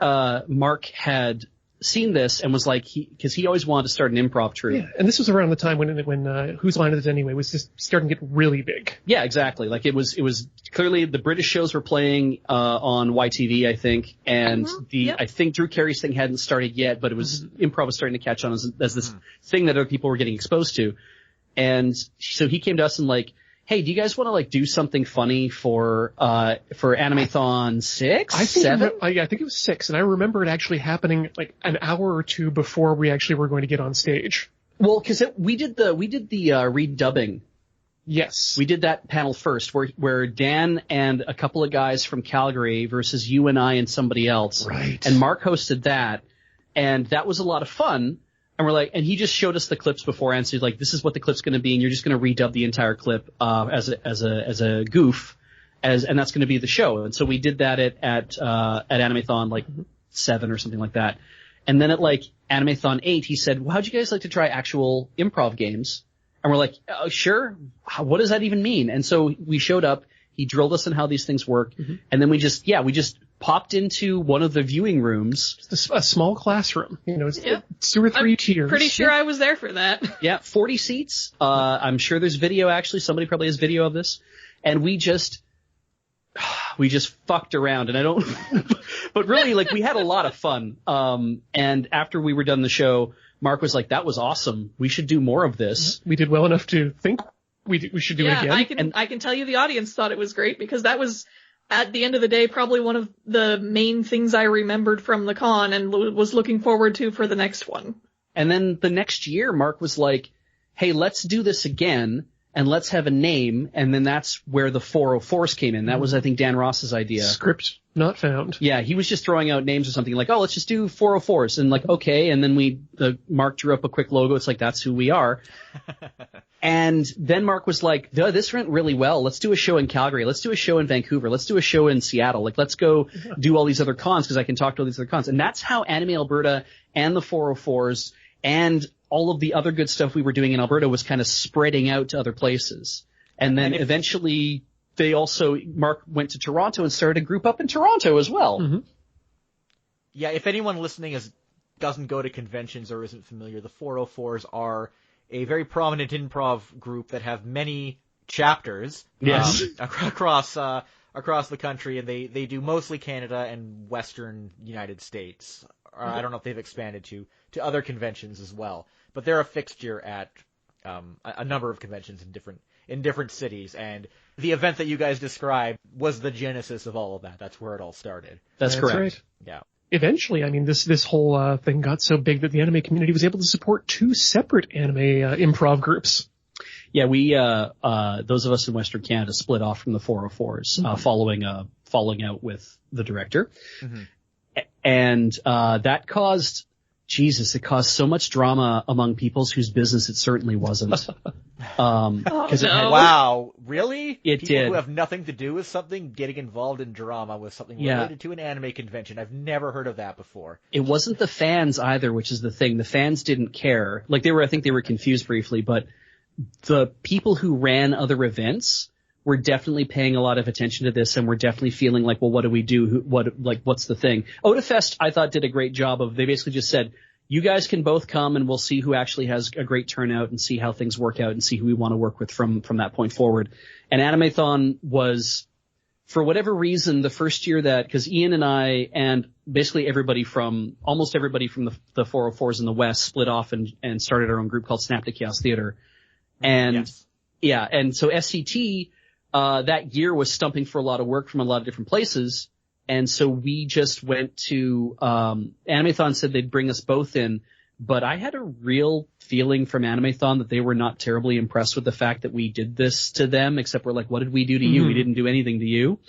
Mark had seen this and was like, because he always wanted to start an improv troupe. Yeah, and this was around the time when Whose Line Is It Anyway was just starting to get really big. Yeah, exactly. Like it was clearly the British shows were playing on YTV, I think, and I think Drew Carey's thing hadn't started yet, but it was improv was starting to catch on as this thing that other people were getting exposed to. And so he came to us and like, hey, do you guys want to like do something funny for Animathon 6? I think 7? I think it was 6, and I remember it actually happening like an hour or two before we actually were going to get on stage. Well, because we did the redubbing. Yes, we did that panel first, where Dan and a couple of guys from Calgary versus you and I and somebody else. Right. And Mark hosted that, and that was a lot of fun. And we're like, and he just showed us the clips beforehand. So he's like, this is what the clip's going to be, and you're just going to redub the entire clip as a goof. and that's going to be the show. And so we did that at Animathon like 7 or something like that. And then at like Animathon 8, he said, well, how'd you guys like to try actual improv games? And we're like, oh, sure. What does that even mean? And so we showed up. He drilled us on how these things work. And then we just popped into one of the viewing rooms. Just a small classroom. It's 2 or 3 tiers. Pretty sure I was there for that. Yeah, 40 seats. I'm sure there's video actually. Somebody probably has video of this. And we just fucked around, and I don't, but really, like, we had a lot of fun. And after we were done the show, Mark was like, that was awesome. We should do more of this. We did well enough to think we should do it again. I can tell you the audience thought it was great, because that was, at the end of the day, probably one of the main things I remembered from the con and was looking forward to for the next one. And then the next year, Mark was like, hey, let's do this again. And let's have a name, and then that's where the 404s came in. That was, I think, Dan Ross's idea. Script not found. Yeah, he was just throwing out names or something like, oh, let's just do 404s. And like, okay, and then Mark drew up a quick logo. It's like, that's who we are. And then Mark was like, this went really well. Let's do a show in Calgary. Let's do a show in Vancouver. Let's do a show in Seattle. Like, let's go do all these other cons, because I can talk to all these other cons. And that's how Anime Alberta and the 404s and all of the other good stuff we were doing in Alberta was kind of spreading out to other places. And then eventually Mark went to Toronto and started a group up in Toronto as well. Yeah, if anyone listening doesn't go to conventions or isn't familiar, the 404s are a very prominent improv group that have many chapters across the country, and they do mostly Canada and Western United States. I don't know if they've expanded to other conventions as well. But they're a fixture at a number of conventions in different cities, and the event that you guys described was the genesis of all of that. That's where it all started. That's correct. Right. Yeah. Eventually, I mean, this whole thing got so big that the anime community was able to support 2 separate anime improv groups. Yeah, we those of us in Western Canada split off from the 404s following out with the director, and that caused. Jesus, it caused so much drama among peoples whose business it certainly wasn't. Wow, really? People did. Who have nothing to do with something getting involved in drama with something related to an anime convention. I've never heard of that before. It wasn't the fans either, which is the thing. The fans didn't care. Like, I think they were confused briefly, but the people who ran other events were definitely paying a lot of attention to this, and were definitely feeling like, well, what do we do? What's the thing? Otafest, I thought, did a great job of, they basically just said, you guys can both come and we'll see who actually has a great turnout and see how things work out and see who we want to work with from that point forward. And Animathon was, for whatever reason, the first year that, because Ian and I and basically almost everybody from the 404s in the West split off and started our own group called Snap to Chaos Theater. And and so SCT, that year was stumping for a lot of work from a lot of different places. And so we just went to, Animathon said they'd bring us both in, but I had a real feeling from Animathon that they were not terribly impressed with the fact that we did this to them, except we're like, what did we do to you? We didn't do anything to you.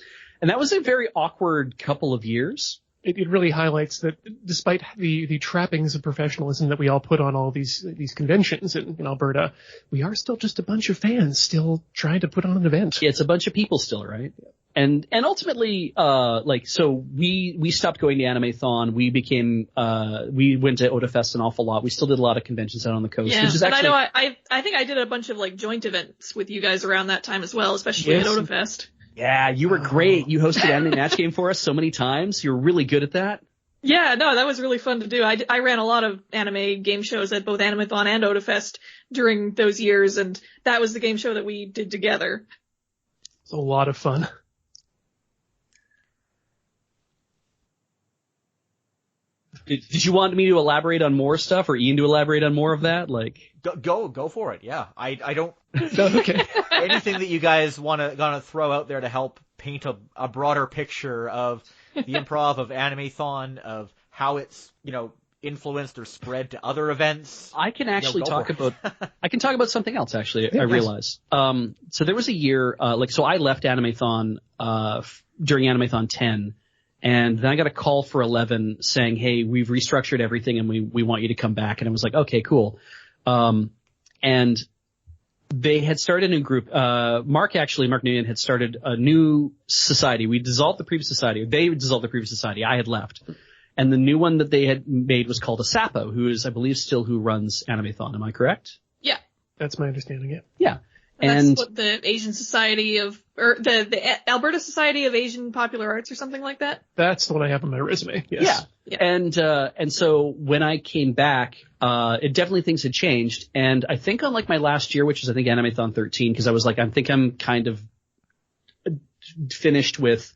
And that was a very awkward couple of years. It really highlights that despite the trappings of professionalism that we all put on all these conventions in Alberta, we are still just a bunch of fans still trying to put on an event. Yeah, it's a bunch of people still, right? And ultimately, so we stopped going to Animathon. We went to Otafest an awful lot. We still did a lot of conventions out on the coast. Yeah, which is but actually, I think I did a bunch of like joint events with you guys around that time as well, especially at Otafest. Yeah, you were great. You hosted Anime Match Game for us so many times. You were really good at that. Yeah, no, that was really fun to do. I ran a lot of anime game shows at both Animathon and Otafest during those years, and that was the game show that we did together. It's a lot of fun. Did you want me to elaborate on more stuff, or Ian to elaborate on more of that? Like, go for it. Yeah, I don't. No, okay. Anything that you guys gonna throw out there to help paint a broader picture of the improv of Animathon, of how it's influenced or spread to other events. I can actually talk about something else. Actually, I realize. So there was a year, so I left Animathon during Animathon 10. And then I got a call for 11 saying, hey, we've restructured everything and we want you to come back. And I was like, okay, cool. And they had started a new group. Mark Nguyen had started a new society. We dissolved the previous society. They dissolved the previous society. I had left. And the new one that they had made was called Asapo, who is, I believe, still who runs Animathon. Am I correct? Yeah. That's my understanding, yeah. Yeah. And that's what the Asian Society of, or the Alberta Society of Asian Popular Arts or something like that? That's the one I have on my resume, yes. Yeah. And so when I came back, it definitely things had changed. And I think on like my last year, which is I think Animathon 13, because I was like, I think I'm kind of finished with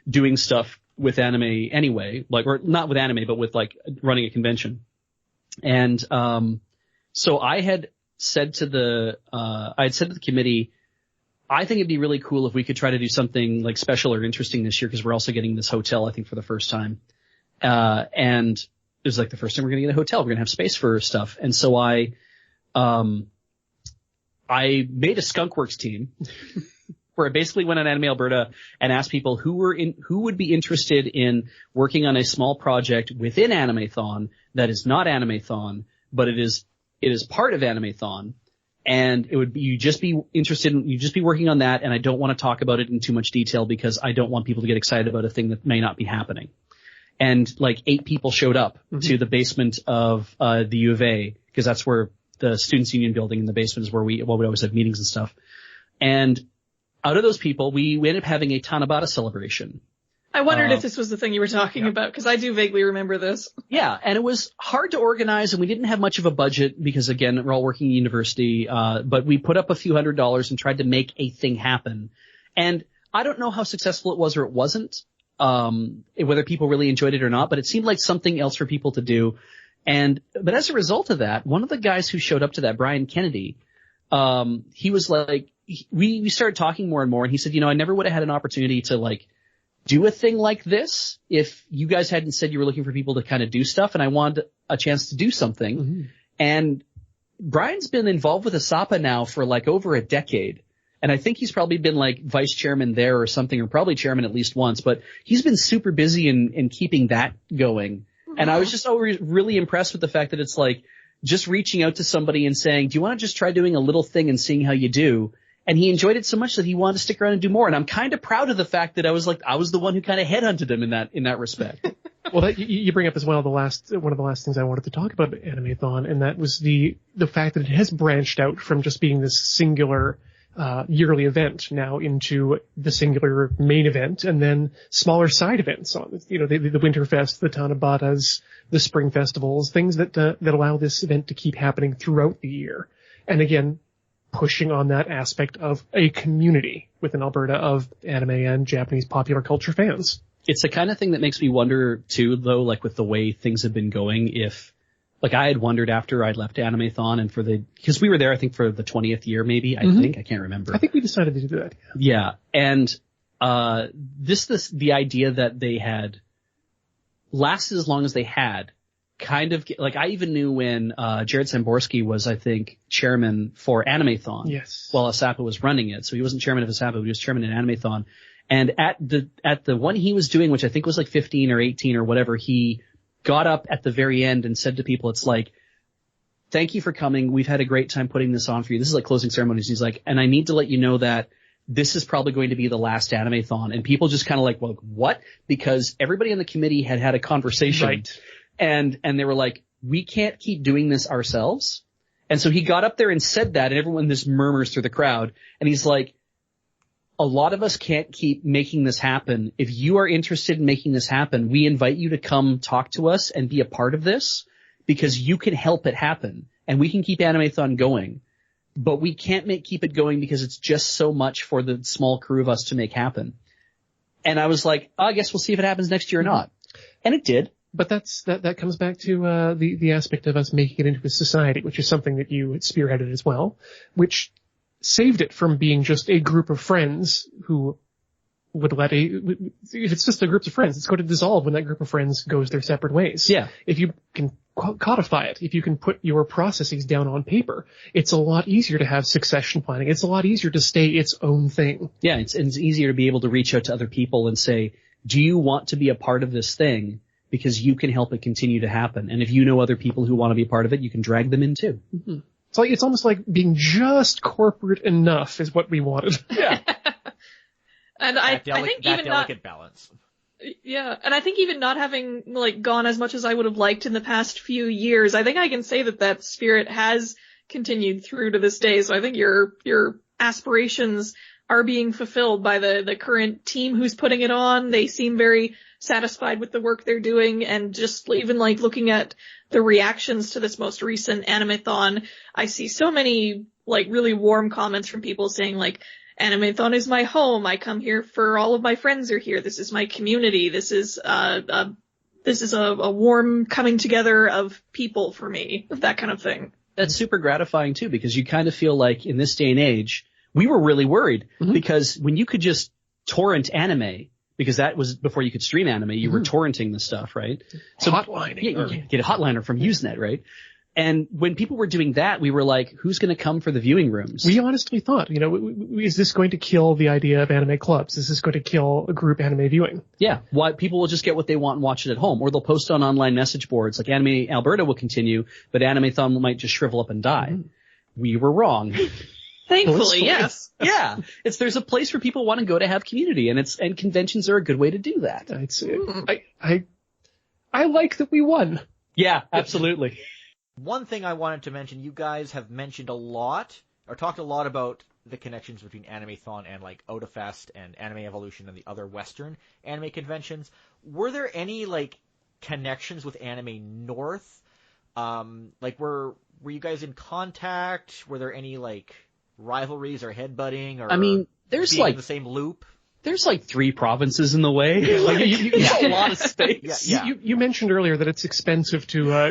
doing stuff with anime anyway, like, or not with anime, but with like running a convention. And, so I had said to the committee, I think it'd be really cool if we could try to do something like special or interesting this year, because we're also getting this hotel, I think, for the first time. And it was like the first time we're going to get a hotel. We're going to have space for stuff. And so I made a Skunkworks team where I basically went on Anime Alberta and asked people who would be interested in working on a small project within Animathon that is not Animathon, but it is part of Animathon. And it would be, you just be working on that. And I don't want to talk about it in too much detail because I don't want people to get excited about a thing that may not be happening. And like 8 people showed up to the basement of, the U of A, because that's where the Students' Union building in the basement is where we always have meetings and stuff. And out of those people, we ended up having a Tanabata celebration. I wondered if this was the thing you were talking about, because I do vaguely remember this. Yeah, and it was hard to organize, and we didn't have much of a budget because, again, we're all working at university, but we put up a few $100s and tried to make a thing happen. And I don't know how successful it was or it wasn't, whether people really enjoyed it or not, but it seemed like something else for people to do. But as a result of that, one of the guys who showed up to that, Brian Kennedy, he was like, we started talking more and more, and he said, I never would have had an opportunity to like do a thing like this if you guys hadn't said you were looking for people to kind of do stuff, and I wanted a chance to do something. Mm-hmm. And Brian's been involved with ASAPA now for like over a decade. And I think he's probably been like vice chairman there or something, or probably chairman at least once, but he's been super busy in keeping that going. Mm-hmm. And I was just always really impressed with the fact that it's like just reaching out to somebody and saying, do you want to just try doing a little thing and seeing how you do? And he enjoyed it so much that he wanted to stick around and do more. And I'm kind of proud of the fact that I was the one who kind of headhunted him in that respect. Well, that, you bring up as well one of the last things I wanted to talk about Animathon, and that was the fact that it has branched out from just being this singular yearly event now into the singular main event, and then smaller side events on the Winterfest, the Tanabatas, the Spring Festivals, things that allow this event to keep happening throughout the year. And again, pushing on that aspect of a community within Alberta of anime and Japanese popular culture fans. It's the kind of thing that makes me wonder too, though, like with the way things have been going, if like I had wondered after I'd left Animathon and because we were there, I think for the 20th year, maybe, I can't remember. I think we decided to do that. Yeah. And, the idea that they had lasted as long as they had kind of, like I even knew when, Jared Samborski was, I think, chairman for Animathon. Yes. While ASAPA was running it. So he wasn't chairman of ASAPA, but he was chairman in Animathon. And at the one he was doing, which I think was like 15 or 18 or whatever, he got up at the very end and said to people, it's like, thank you for coming. We've had a great time putting this on for you. This is like closing ceremonies. He's like, and I need to let you know that this is probably going to be the last Animathon. And people just kind of like, well, what? Because everybody on the committee had a conversation. Right. And they were like, we can't keep doing this ourselves. And so he got up there and said that, and everyone just murmurs through the crowd. And he's like, a lot of us can't keep making this happen. If you are interested in making this happen, we invite you to come talk to us and be a part of this, because you can help it happen and we can keep Animathon going, but we can't keep it going because it's just so much for the small crew of us to make happen. And I was like, I guess we'll see if it happens next year or not. And it did. But that comes back to the aspect of us making it into a society, which is something that you spearheaded as well, which saved it from being just a group of friends who would if it's just a group of friends, it's going to dissolve when that group of friends goes their separate ways. Yeah. If you can codify it, if you can put your processes down on paper, it's a lot easier to have succession planning. It's a lot easier to stay its own thing. Yeah, it's easier to be able to reach out to other people and say, do you want to be a part of this thing? Because you can help it continue to happen. And if you know other people who want to be a part of it, you can drag them in too. Mm-hmm. It's almost like being just corporate enough is what we wanted. Yeah. And I think that even delicate balance. Yeah, and I think even not having, like, gone as much as I would have liked in the past few years, I think I can say that spirit has continued through to this day. So I think your aspirations are being fulfilled by the current team who's putting it on. They seem very satisfied with the work they're doing, and just even, like, looking at the reactions to this most recent Animathon, I see so many, like, really warm comments from people saying, like, Animathon is my home. I come here for all of my friends are here. This is my community. This is a warm coming together of people for me, that kind of thing. That's super gratifying too, because you kind of feel like in this day and age, we were really worried because when you could just torrent anime, because that was before you could stream anime, you were torrenting the stuff, right? So hotlining. Yeah, you get a hotliner from Usenet, right? And when people were doing that, we were like, who's going to come for the viewing rooms? We honestly thought, is this going to kill the idea of anime clubs? Is this going to kill a group anime viewing? Yeah. Why people will just get what they want and watch it at home, or they'll post on online message boards. Like Anime Alberta will continue, but Animathon might just shrivel up and die. We were wrong. Thankfully, yes. Yeah. There's a place where people want to go to have community, and conventions are a good way to do that. I like that we won. Yeah, absolutely. One thing I wanted to mention, you guys have mentioned a lot, or talked a lot about the connections between Animathon and, like, Otafest and Anime Evolution and the other Western anime conventions. Were there any, like, connections with Anime North? Like, were you guys in contact? Were there any, like, rivalries or headbutting, or there's being like in the same loop? There's like 3 provinces in the way. Like you got a lot of space. Yeah. You mentioned earlier that it's expensive to fly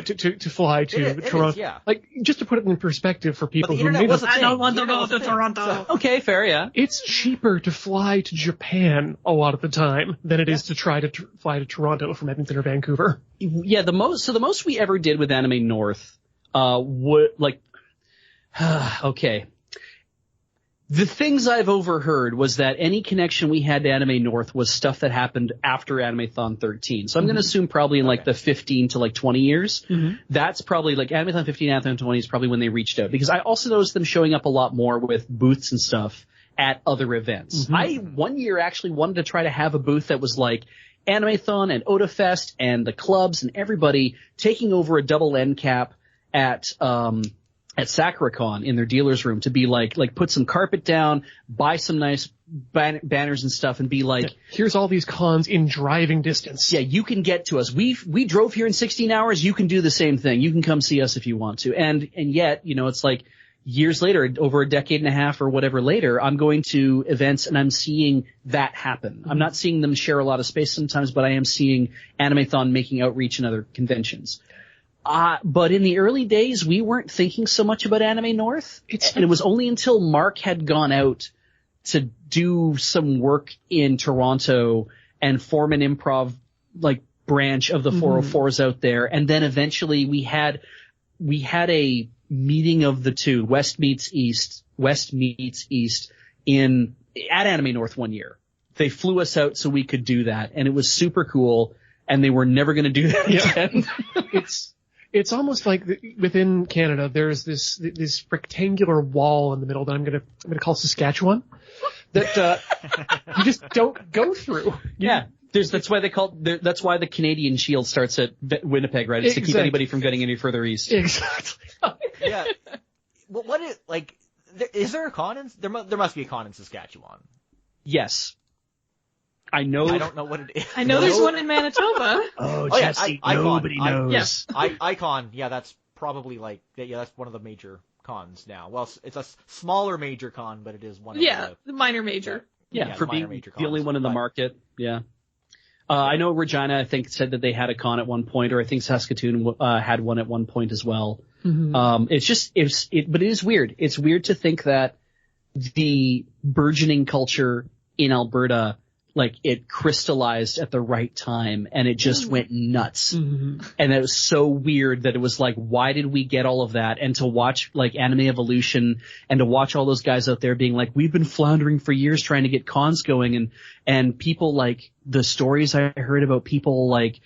to Toronto. It is, yeah. Like, just to put it in perspective for people who I don't want to go to Toronto. Okay, fair, yeah. It's cheaper to fly to Japan a lot of the time than it is to try to fly to Toronto from Edmonton or Vancouver. Yeah, the most we ever did with Anime North, okay. The things I've overheard was that any connection we had to Anime North was stuff that happened after Animathon 13. So I'm going to assume probably in like the 15 to like 20 years. That's probably like Animathon 15, Animathon 20 is probably when they reached out, because I also noticed them showing up a lot more with booths and stuff at other events. I one year actually wanted to try to have a booth that was like Animathon and Otafest and the clubs and everybody taking over a double end cap at SakuraCon in their dealer's room to be like put some carpet down, buy some nice banners and stuff, and be like, here's all these cons in driving distance. Yeah, you can get to us. We drove here in 16 hours. You can do the same thing. You can come see us if you want to. And yet, it's like years later, over a decade and a half or whatever later, I'm going to events and I'm seeing that happen. I'm not seeing them share a lot of space sometimes, but I am seeing Animathon making outreach in other conventions. But in the early days, we weren't thinking so much about Anime North. And it was only until Mark had gone out to do some work in Toronto and form an improv, like, branch of the 404s out there. And then eventually we had a meeting of the two, West meets East at Anime North one year. They flew us out so we could do that. And it was super cool. And they were never going to do that again. It's almost like within Canada, there's this rectangular wall in the middle that I'm gonna call Saskatchewan, that you just don't go through. That's why the Canadian Shield starts at Winnipeg, right? It's to keep anybody from getting any further east. Exactly. Yeah. Well, what is, like, is there a con in, there must be a con in Saskatchewan. Yes. I don't know what it is. I know there's one in Manitoba. Jesse, nobody knows. Yes. Icon, that's probably like, that's one of the major cons now. Well, it's a smaller major con, but it is one of the minor major. For being the only one in the market. Yeah. I know Regina, I think, said that they had a con at one point, or I think Saskatoon had one at one point as well. But it is weird. It's weird to think that the burgeoning culture in Alberta, like, it crystallized at the right time and it just went nuts. And it was so weird that it was like, why did we get all of that? And to watch, like, Anime Evolution and to watch all those guys out there being like, we've been floundering for years trying to get cons going, and people, like, the stories I heard about people, like,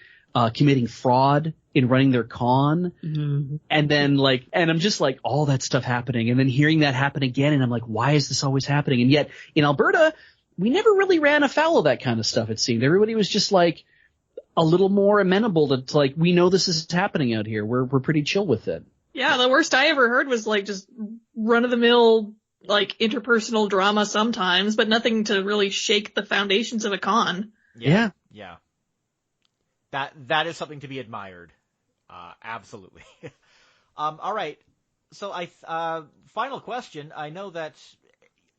committing fraud in running their con. Mm-hmm. And then and I'm just like, all that stuff happening. And then hearing that happen again. And I'm like, why is this always happening? And yet in Alberta, we never really ran afoul of that kind of stuff, it seemed. Everybody was just like a little more amenable to like, we know this is happening out here. We're pretty chill with it. Yeah, the worst I ever heard was like just run-of-the-mill, like interpersonal drama sometimes, but nothing to really shake the foundations of a con. Yeah. Yeah. That is something to be admired. Absolutely. All right. So final question. I know that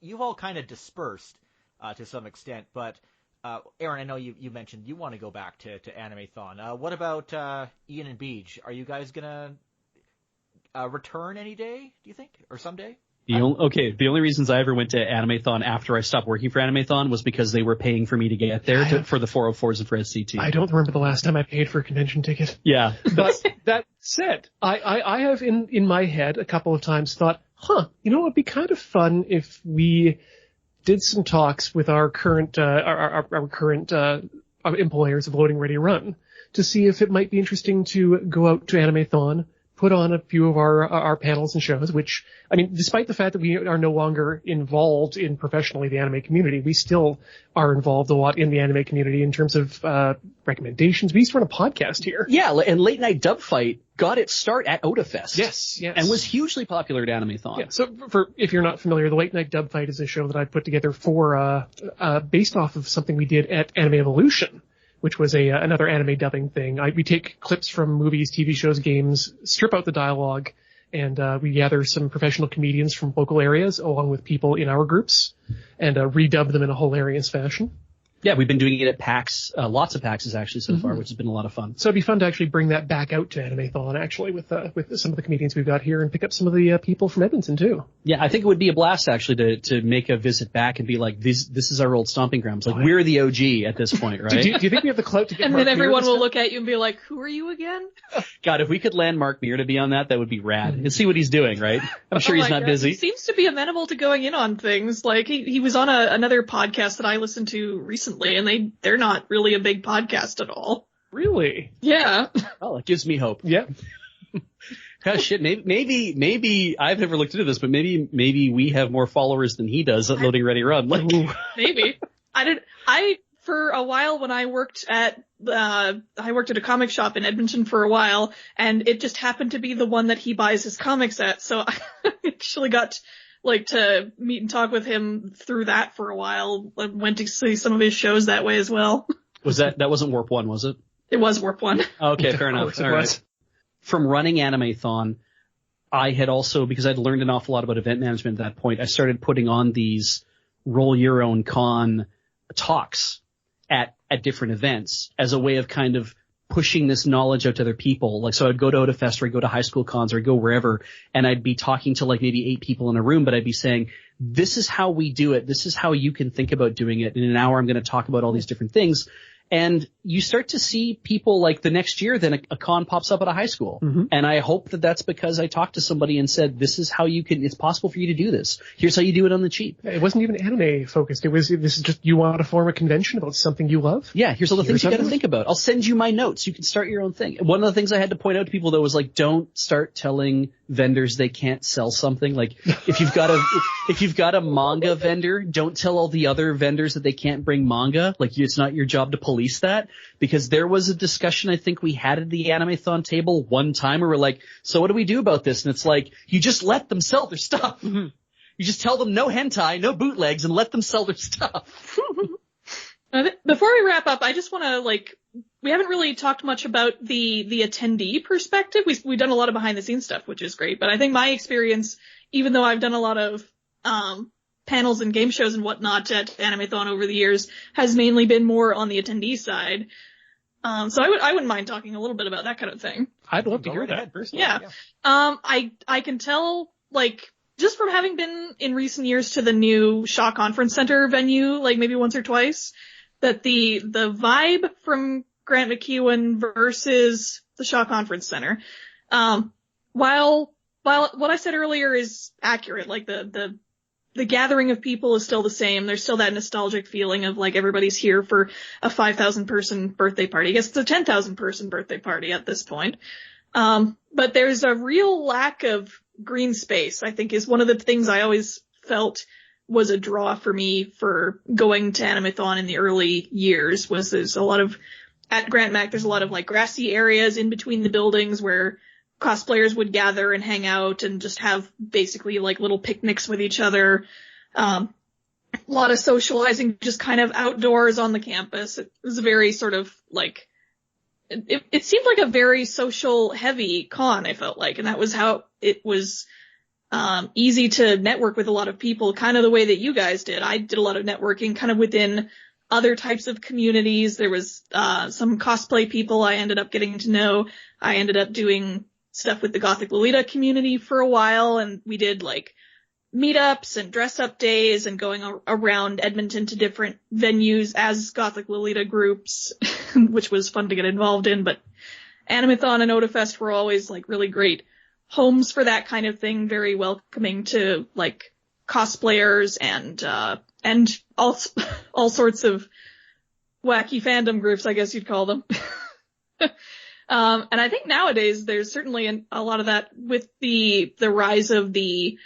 you've all kind of dispersed to some extent, but Aaron, I know you mentioned you want to go back to Animathon. What about Ian and Beej? Are you guys gonna return any day? Do you think, or someday? The only reasons I ever went to Animathon after I stopped working for Animathon was because they were paying for me to get there for the 404s and for SCT. I don't remember the last time I paid for a convention ticket. Yeah. But that said, I have in my head a couple of times thought, you know, it would be kind of fun if we did some talks with our current employers of Loading Ready Run to see if it might be interesting to go out to Animathon, put on a few of our panels and shows, which, I mean, despite the fact that we are no longer involved in professionally the anime community, we still are involved a lot in the anime community in terms of recommendations. We used to run a podcast here. Yeah, and Late Night Dub Fight got its start at OtaFest. Yes. And was hugely popular at Animathon. Yeah, so if you're not familiar, the Late Night Dub Fight is a show that I put together for based off of something we did at Anime Evolution, which was another anime dubbing thing. We take clips from movies, TV shows, games, strip out the dialogue, and we gather some professional comedians from local areas along with people in our groups and redub them in a hilarious fashion. Yeah, we've been doing it at PAX, lots of PAXs actually so far, which has been a lot of fun. So it'd be fun to actually bring that back out to Animathon actually with some of the comedians we've got here and pick up some of the people from Edmonton too. Yeah, I think it would be a blast actually to make a visit back and be like, this is our old stomping grounds. Like, we're the OG at this point, right? Do you think we have the clout to get And Mark then everyone Mears will look at you and be like, who are you again? God, if we could land Mark Meir to be on that would be rad. And see what he's doing, right? I'm sure he's not busy. He seems to be amenable to going in on things. Like, he was on another podcast that I listened to recently, and they're not really a big podcast at all. Really? Yeah. Well, it gives me hope. Yeah. Gosh, shit, maybe I've never looked into this, but maybe we have more followers than he does at Loading Ready Run. Like, maybe. For a while when I worked at a comic shop in Edmonton for a while, and it just happened to be the one that he buys his comics at, so I actually got to meet and talk with him through that for a while. I went to see some of his shows that way as well. that wasn't Warp 1, was it? It was Warp 1. Okay, fair enough. All right. From running Animathon, I had also, because I'd learned an awful lot about event management at that point, I started putting on these roll your own con talks at different events as a way of kind of pushing this knowledge out to other people. Like, so I'd go to OtaFest or I'd go to high school cons or I'd go wherever, and I'd be talking to like maybe 8 people in a room, but I'd be saying, this is how we do it. This is how you can think about doing it. In an hour, I'm going to talk about all these different things. And you start to see people like the next year, then a con pops up at a high school. Mm-hmm. And I hope that that's because I talked to somebody and said, this is how it's possible for you to do this. Here's how you do it on the cheap. It wasn't even anime focused. This is just, you want to form a convention about something you love? Yeah, here's all the things you got to think about. I'll send you my notes. You can start your own thing. One of the things I had to point out to people though was like, don't start telling vendors they can't sell something. Like, if you've got a manga vendor, don't tell all the other vendors that they can't bring manga. Like, it's not your job to police that. Because there was a discussion I think we had at the Animathon table one time where we're like, so what do we do about this? And it's like, you just let them sell their stuff. Mm-hmm. You just tell them no hentai, no bootlegs, and let them sell their stuff. Before we wrap up, I just want to, we haven't really talked much about the attendee perspective. We've done a lot of behind the scenes stuff, which is great. But I think my experience, even though I've done a lot of panels and game shows and whatnot at Animathon over the years, has mainly been more on the attendee side. So I wouldn't mind talking a little bit about that kind of thing. I'd love to hear that personally. Yeah. I can tell, just from having been in recent years to the new Shaw Conference Center venue, maybe once or twice, that the vibe from Grant McEwen versus the Shaw Conference Center, while what I said earlier is accurate, the the gathering of people is still the same. There's still that nostalgic feeling of like everybody's here for a 5,000 person birthday party. I guess it's a 10,000 person birthday party at this point. But there's a real lack of green space, I think, is one of the things I always felt was a draw for me for going to Animathon in the early years. Was there's a lot of, at Grant Mac, there's a lot of like grassy areas in between the buildings where cosplayers would gather and hang out and just have basically like little picnics with each other. A lot of socializing just kind of outdoors on the campus. It was a very sort of like, it seemed like a very social heavy con, I felt like, and that was how it was easy to network with a lot of people, kind of the way that you guys did. I did a lot of networking kind of within other types of communities. There was some cosplay people I ended up getting to know. I ended up doing stuff with the Gothic Lolita community for a while, and we did like meetups and dress up days and going around Edmonton to different venues as Gothic Lolita groups, which was fun to get involved in. But Animathon and Otafest were always like really great homes for that kind of thing, very welcoming to like cosplayers and all sorts of wacky fandom groups, I guess you'd call them. And I think nowadays there's certainly a lot of that with the rise of the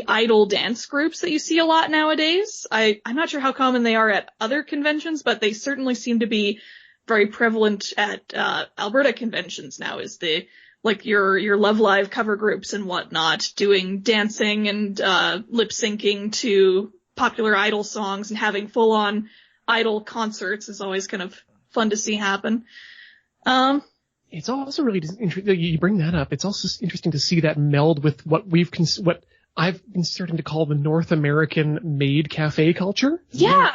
idol dance groups that you see a lot nowadays. I'm not sure how common they are at other conventions, but they certainly seem to be very prevalent at Alberta conventions now, is the like your Love Live cover groups and whatnot, doing dancing and lip syncing to popular idol songs and having full on idol concerts is always kind of fun to see happen. It's also really interesting, you bring that up, it's also interesting to see that meld with what I've been starting to call the North American maid cafe culture. Yeah,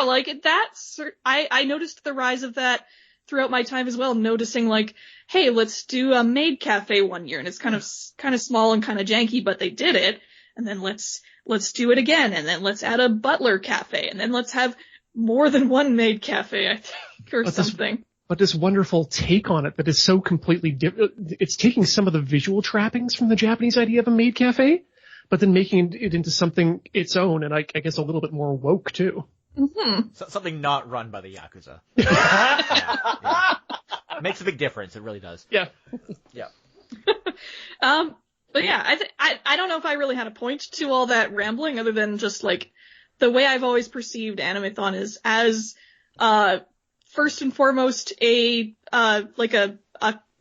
like that's, I noticed the rise of that throughout my time as well, noticing like, hey, let's do a maid cafe one year, and it's kind of small and kind of janky, but they did it, and then let's do it again, and then let's add a butler cafe, and then let's have more than one maid cafe, I think, or something. But this wonderful take on it that is so completely different. It's taking some of the visual trappings from the Japanese idea of a maid cafe, but then making it into something its own, and I guess a little bit more woke too. Mm-hmm. So, something not run by the Yakuza. yeah. It makes a big difference. It really does. Yeah. Yeah. But yeah, I don't know if I really had a point to all that rambling other than just like the way I've always perceived Animathon is as first and foremost a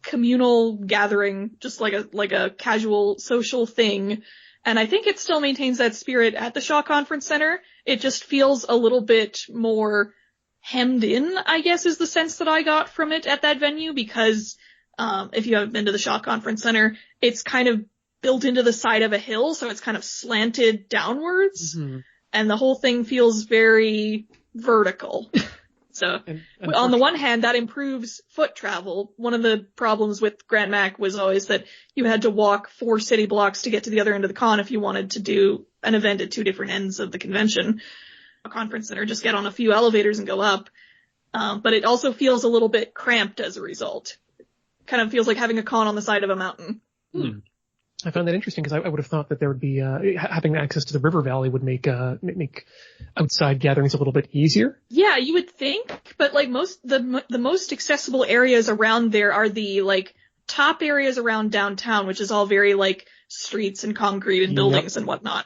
communal gathering, just like a casual social thing. And I think it still maintains that spirit at the Shaw Conference Center. It just feels a little bit more hemmed in, I guess, is the sense that I got from it at that venue, because if you haven't been to the Shaw Conference Center, it's kind of built into the side of a hill, so it's kind of slanted downwards, and the whole thing feels very vertical. So on the one hand, that improves foot travel. One of the problems with Grant Mac was always that you had to walk 4 city blocks to get to the other end of the con if you wanted to do an event at 2 different ends of the convention. A conference center, just get on a few elevators and go up. But it also feels a little bit cramped as a result. Kind of feels like having a con on the side of a mountain. I found that interesting because I would have thought that there would be having access to the river valley would make outside gatherings a little bit easier. Yeah, you would think, but like the most accessible areas around there are the like top areas around downtown, which is all very like streets and concrete and buildings and whatnot.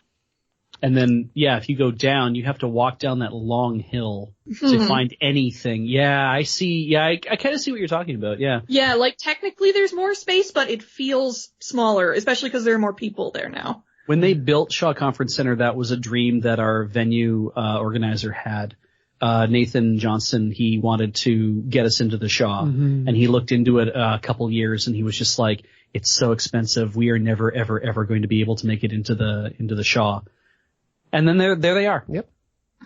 And then, yeah, if you go down, you have to walk down that long hill to find anything. Yeah, I see. Yeah, I kind of see what you're talking about. Yeah. Yeah, like technically there's more space, but it feels smaller, especially because there are more people there now. When they built Shaw Conference Center, that was a dream that our venue organizer had. Nathan Johnson, he wanted to get us into the Shaw, and he looked into it a couple years, and he was just like, "It's so expensive. We are never, ever, ever going to be able to make it into the Shaw." And then there they are. Yep.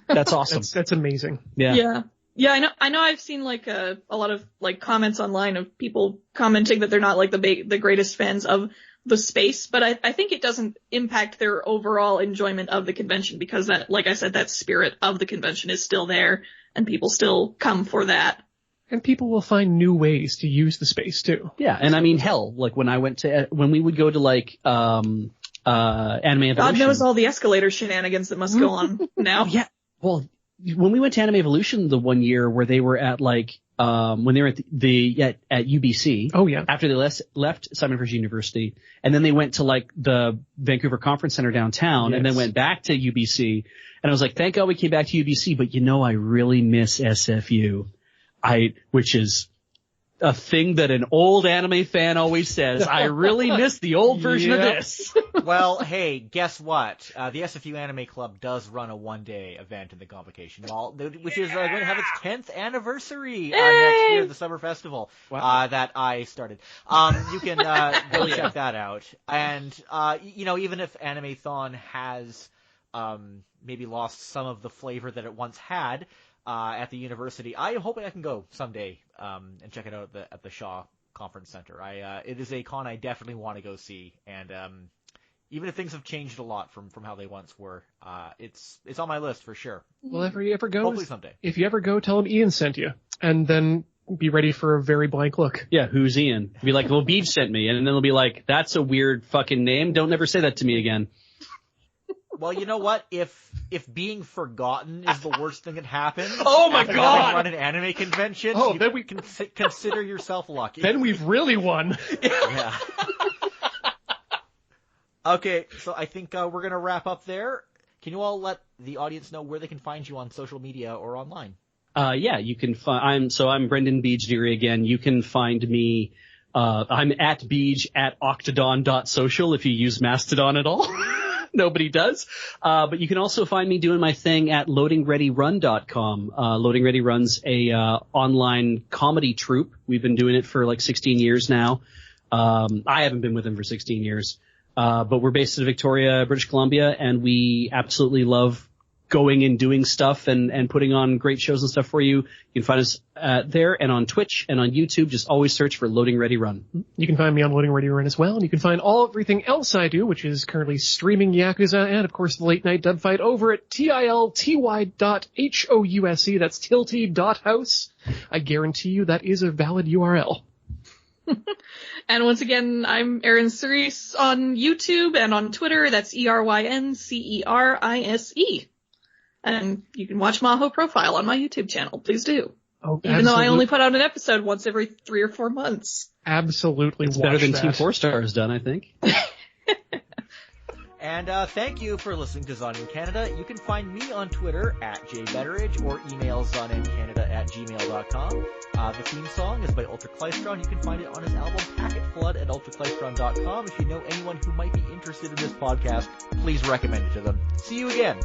That's awesome. That's amazing. Yeah. Yeah, I know I've seen like a lot of like comments online of people commenting that they're not like the greatest fans of the space, but I think it doesn't impact their overall enjoyment of the convention, because that, like I said, that spirit of the convention is still there and people still come for that. And people will find new ways to use the space too. Yeah. And I mean, hell, like when we would go to like, Anime Evolution. God knows all the escalator shenanigans that must go on now. Yeah. Well, when we went to Anime Evolution the one year where they were at like, when they were at UBC. Oh yeah. After they left Simon Fraser University, and then they went to like the Vancouver Conference Center downtown, and then went back to UBC. And I was like, thank God we came back to UBC, but I really miss SFU. Which is a thing that an old anime fan always says. I really miss the old version of this. Well, hey, guess what? The SFU Anime Club does run a one-day event in the Convocation Mall, which is going to have its 10th anniversary next year, the Summer Festival that I started. You can go check that out. And, even if Anime-thon has maybe lost some of the flavor that it once had at the university, I'm hoping I can go someday and check it out at the Shaw Conference Center. It is a con I definitely want to go see, and even if things have changed a lot from how they once were, it's on my list for sure. Well, if you ever go, hopefully someday. If you ever go, tell him Ian sent you, and then be ready for a very blank look. Yeah, who's Ian? Be like, well, Beej sent me, and then they'll be like, that's a weird fucking name. Don't ever say that to me again. Well, you know what? If being forgotten is the worst thing that happened, oh my after God! having run an anime convention, then we can consider yourself lucky. Then we've really won. Yeah. Okay, so I think we're gonna wrap up there. Can you all let the audience know where they can find you on social media or online? Yeah, you can find. I'm Brendan Beej Deary again. You can find me. I'm at Beej at octodon.social if you use Mastodon at all. Nobody does. But you can also find me doing my thing at loadingreadyrun.com. Loading Ready Run's a online comedy troupe. We've been doing it for like 16 years now. I haven't been with them for 16 years. But we're based in Victoria, British Columbia, and we absolutely love going and doing stuff and putting on great shows and stuff for you. You can find us there and on Twitch and on YouTube. Just always search for Loading Ready Run. You can find me on Loading Ready Run as well, and you can find everything else I do, which is currently streaming Yakuza and, of course, the late night dub fight over at tilty.house. That's tilty.house. I guarantee you that is a valid URL. And once again, I'm Erin Cerise on YouTube and on Twitter. That's ERYNCERISE. And you can watch Maho Profile on my YouTube channel. Please do. Oh, even though I only put out an episode once every 3 or 4 months. Absolutely. It's better than Team 4 Star has done, I think. And thank you for listening to Zon in Canada. You can find me on Twitter at jbetteridge or email zonincanada@gmail.com. The theme song is by Ultra Klystron. You can find it on his album Packet Flood at ultraklystron.com. If you know anyone who might be interested in this podcast, please recommend it to them. See you again.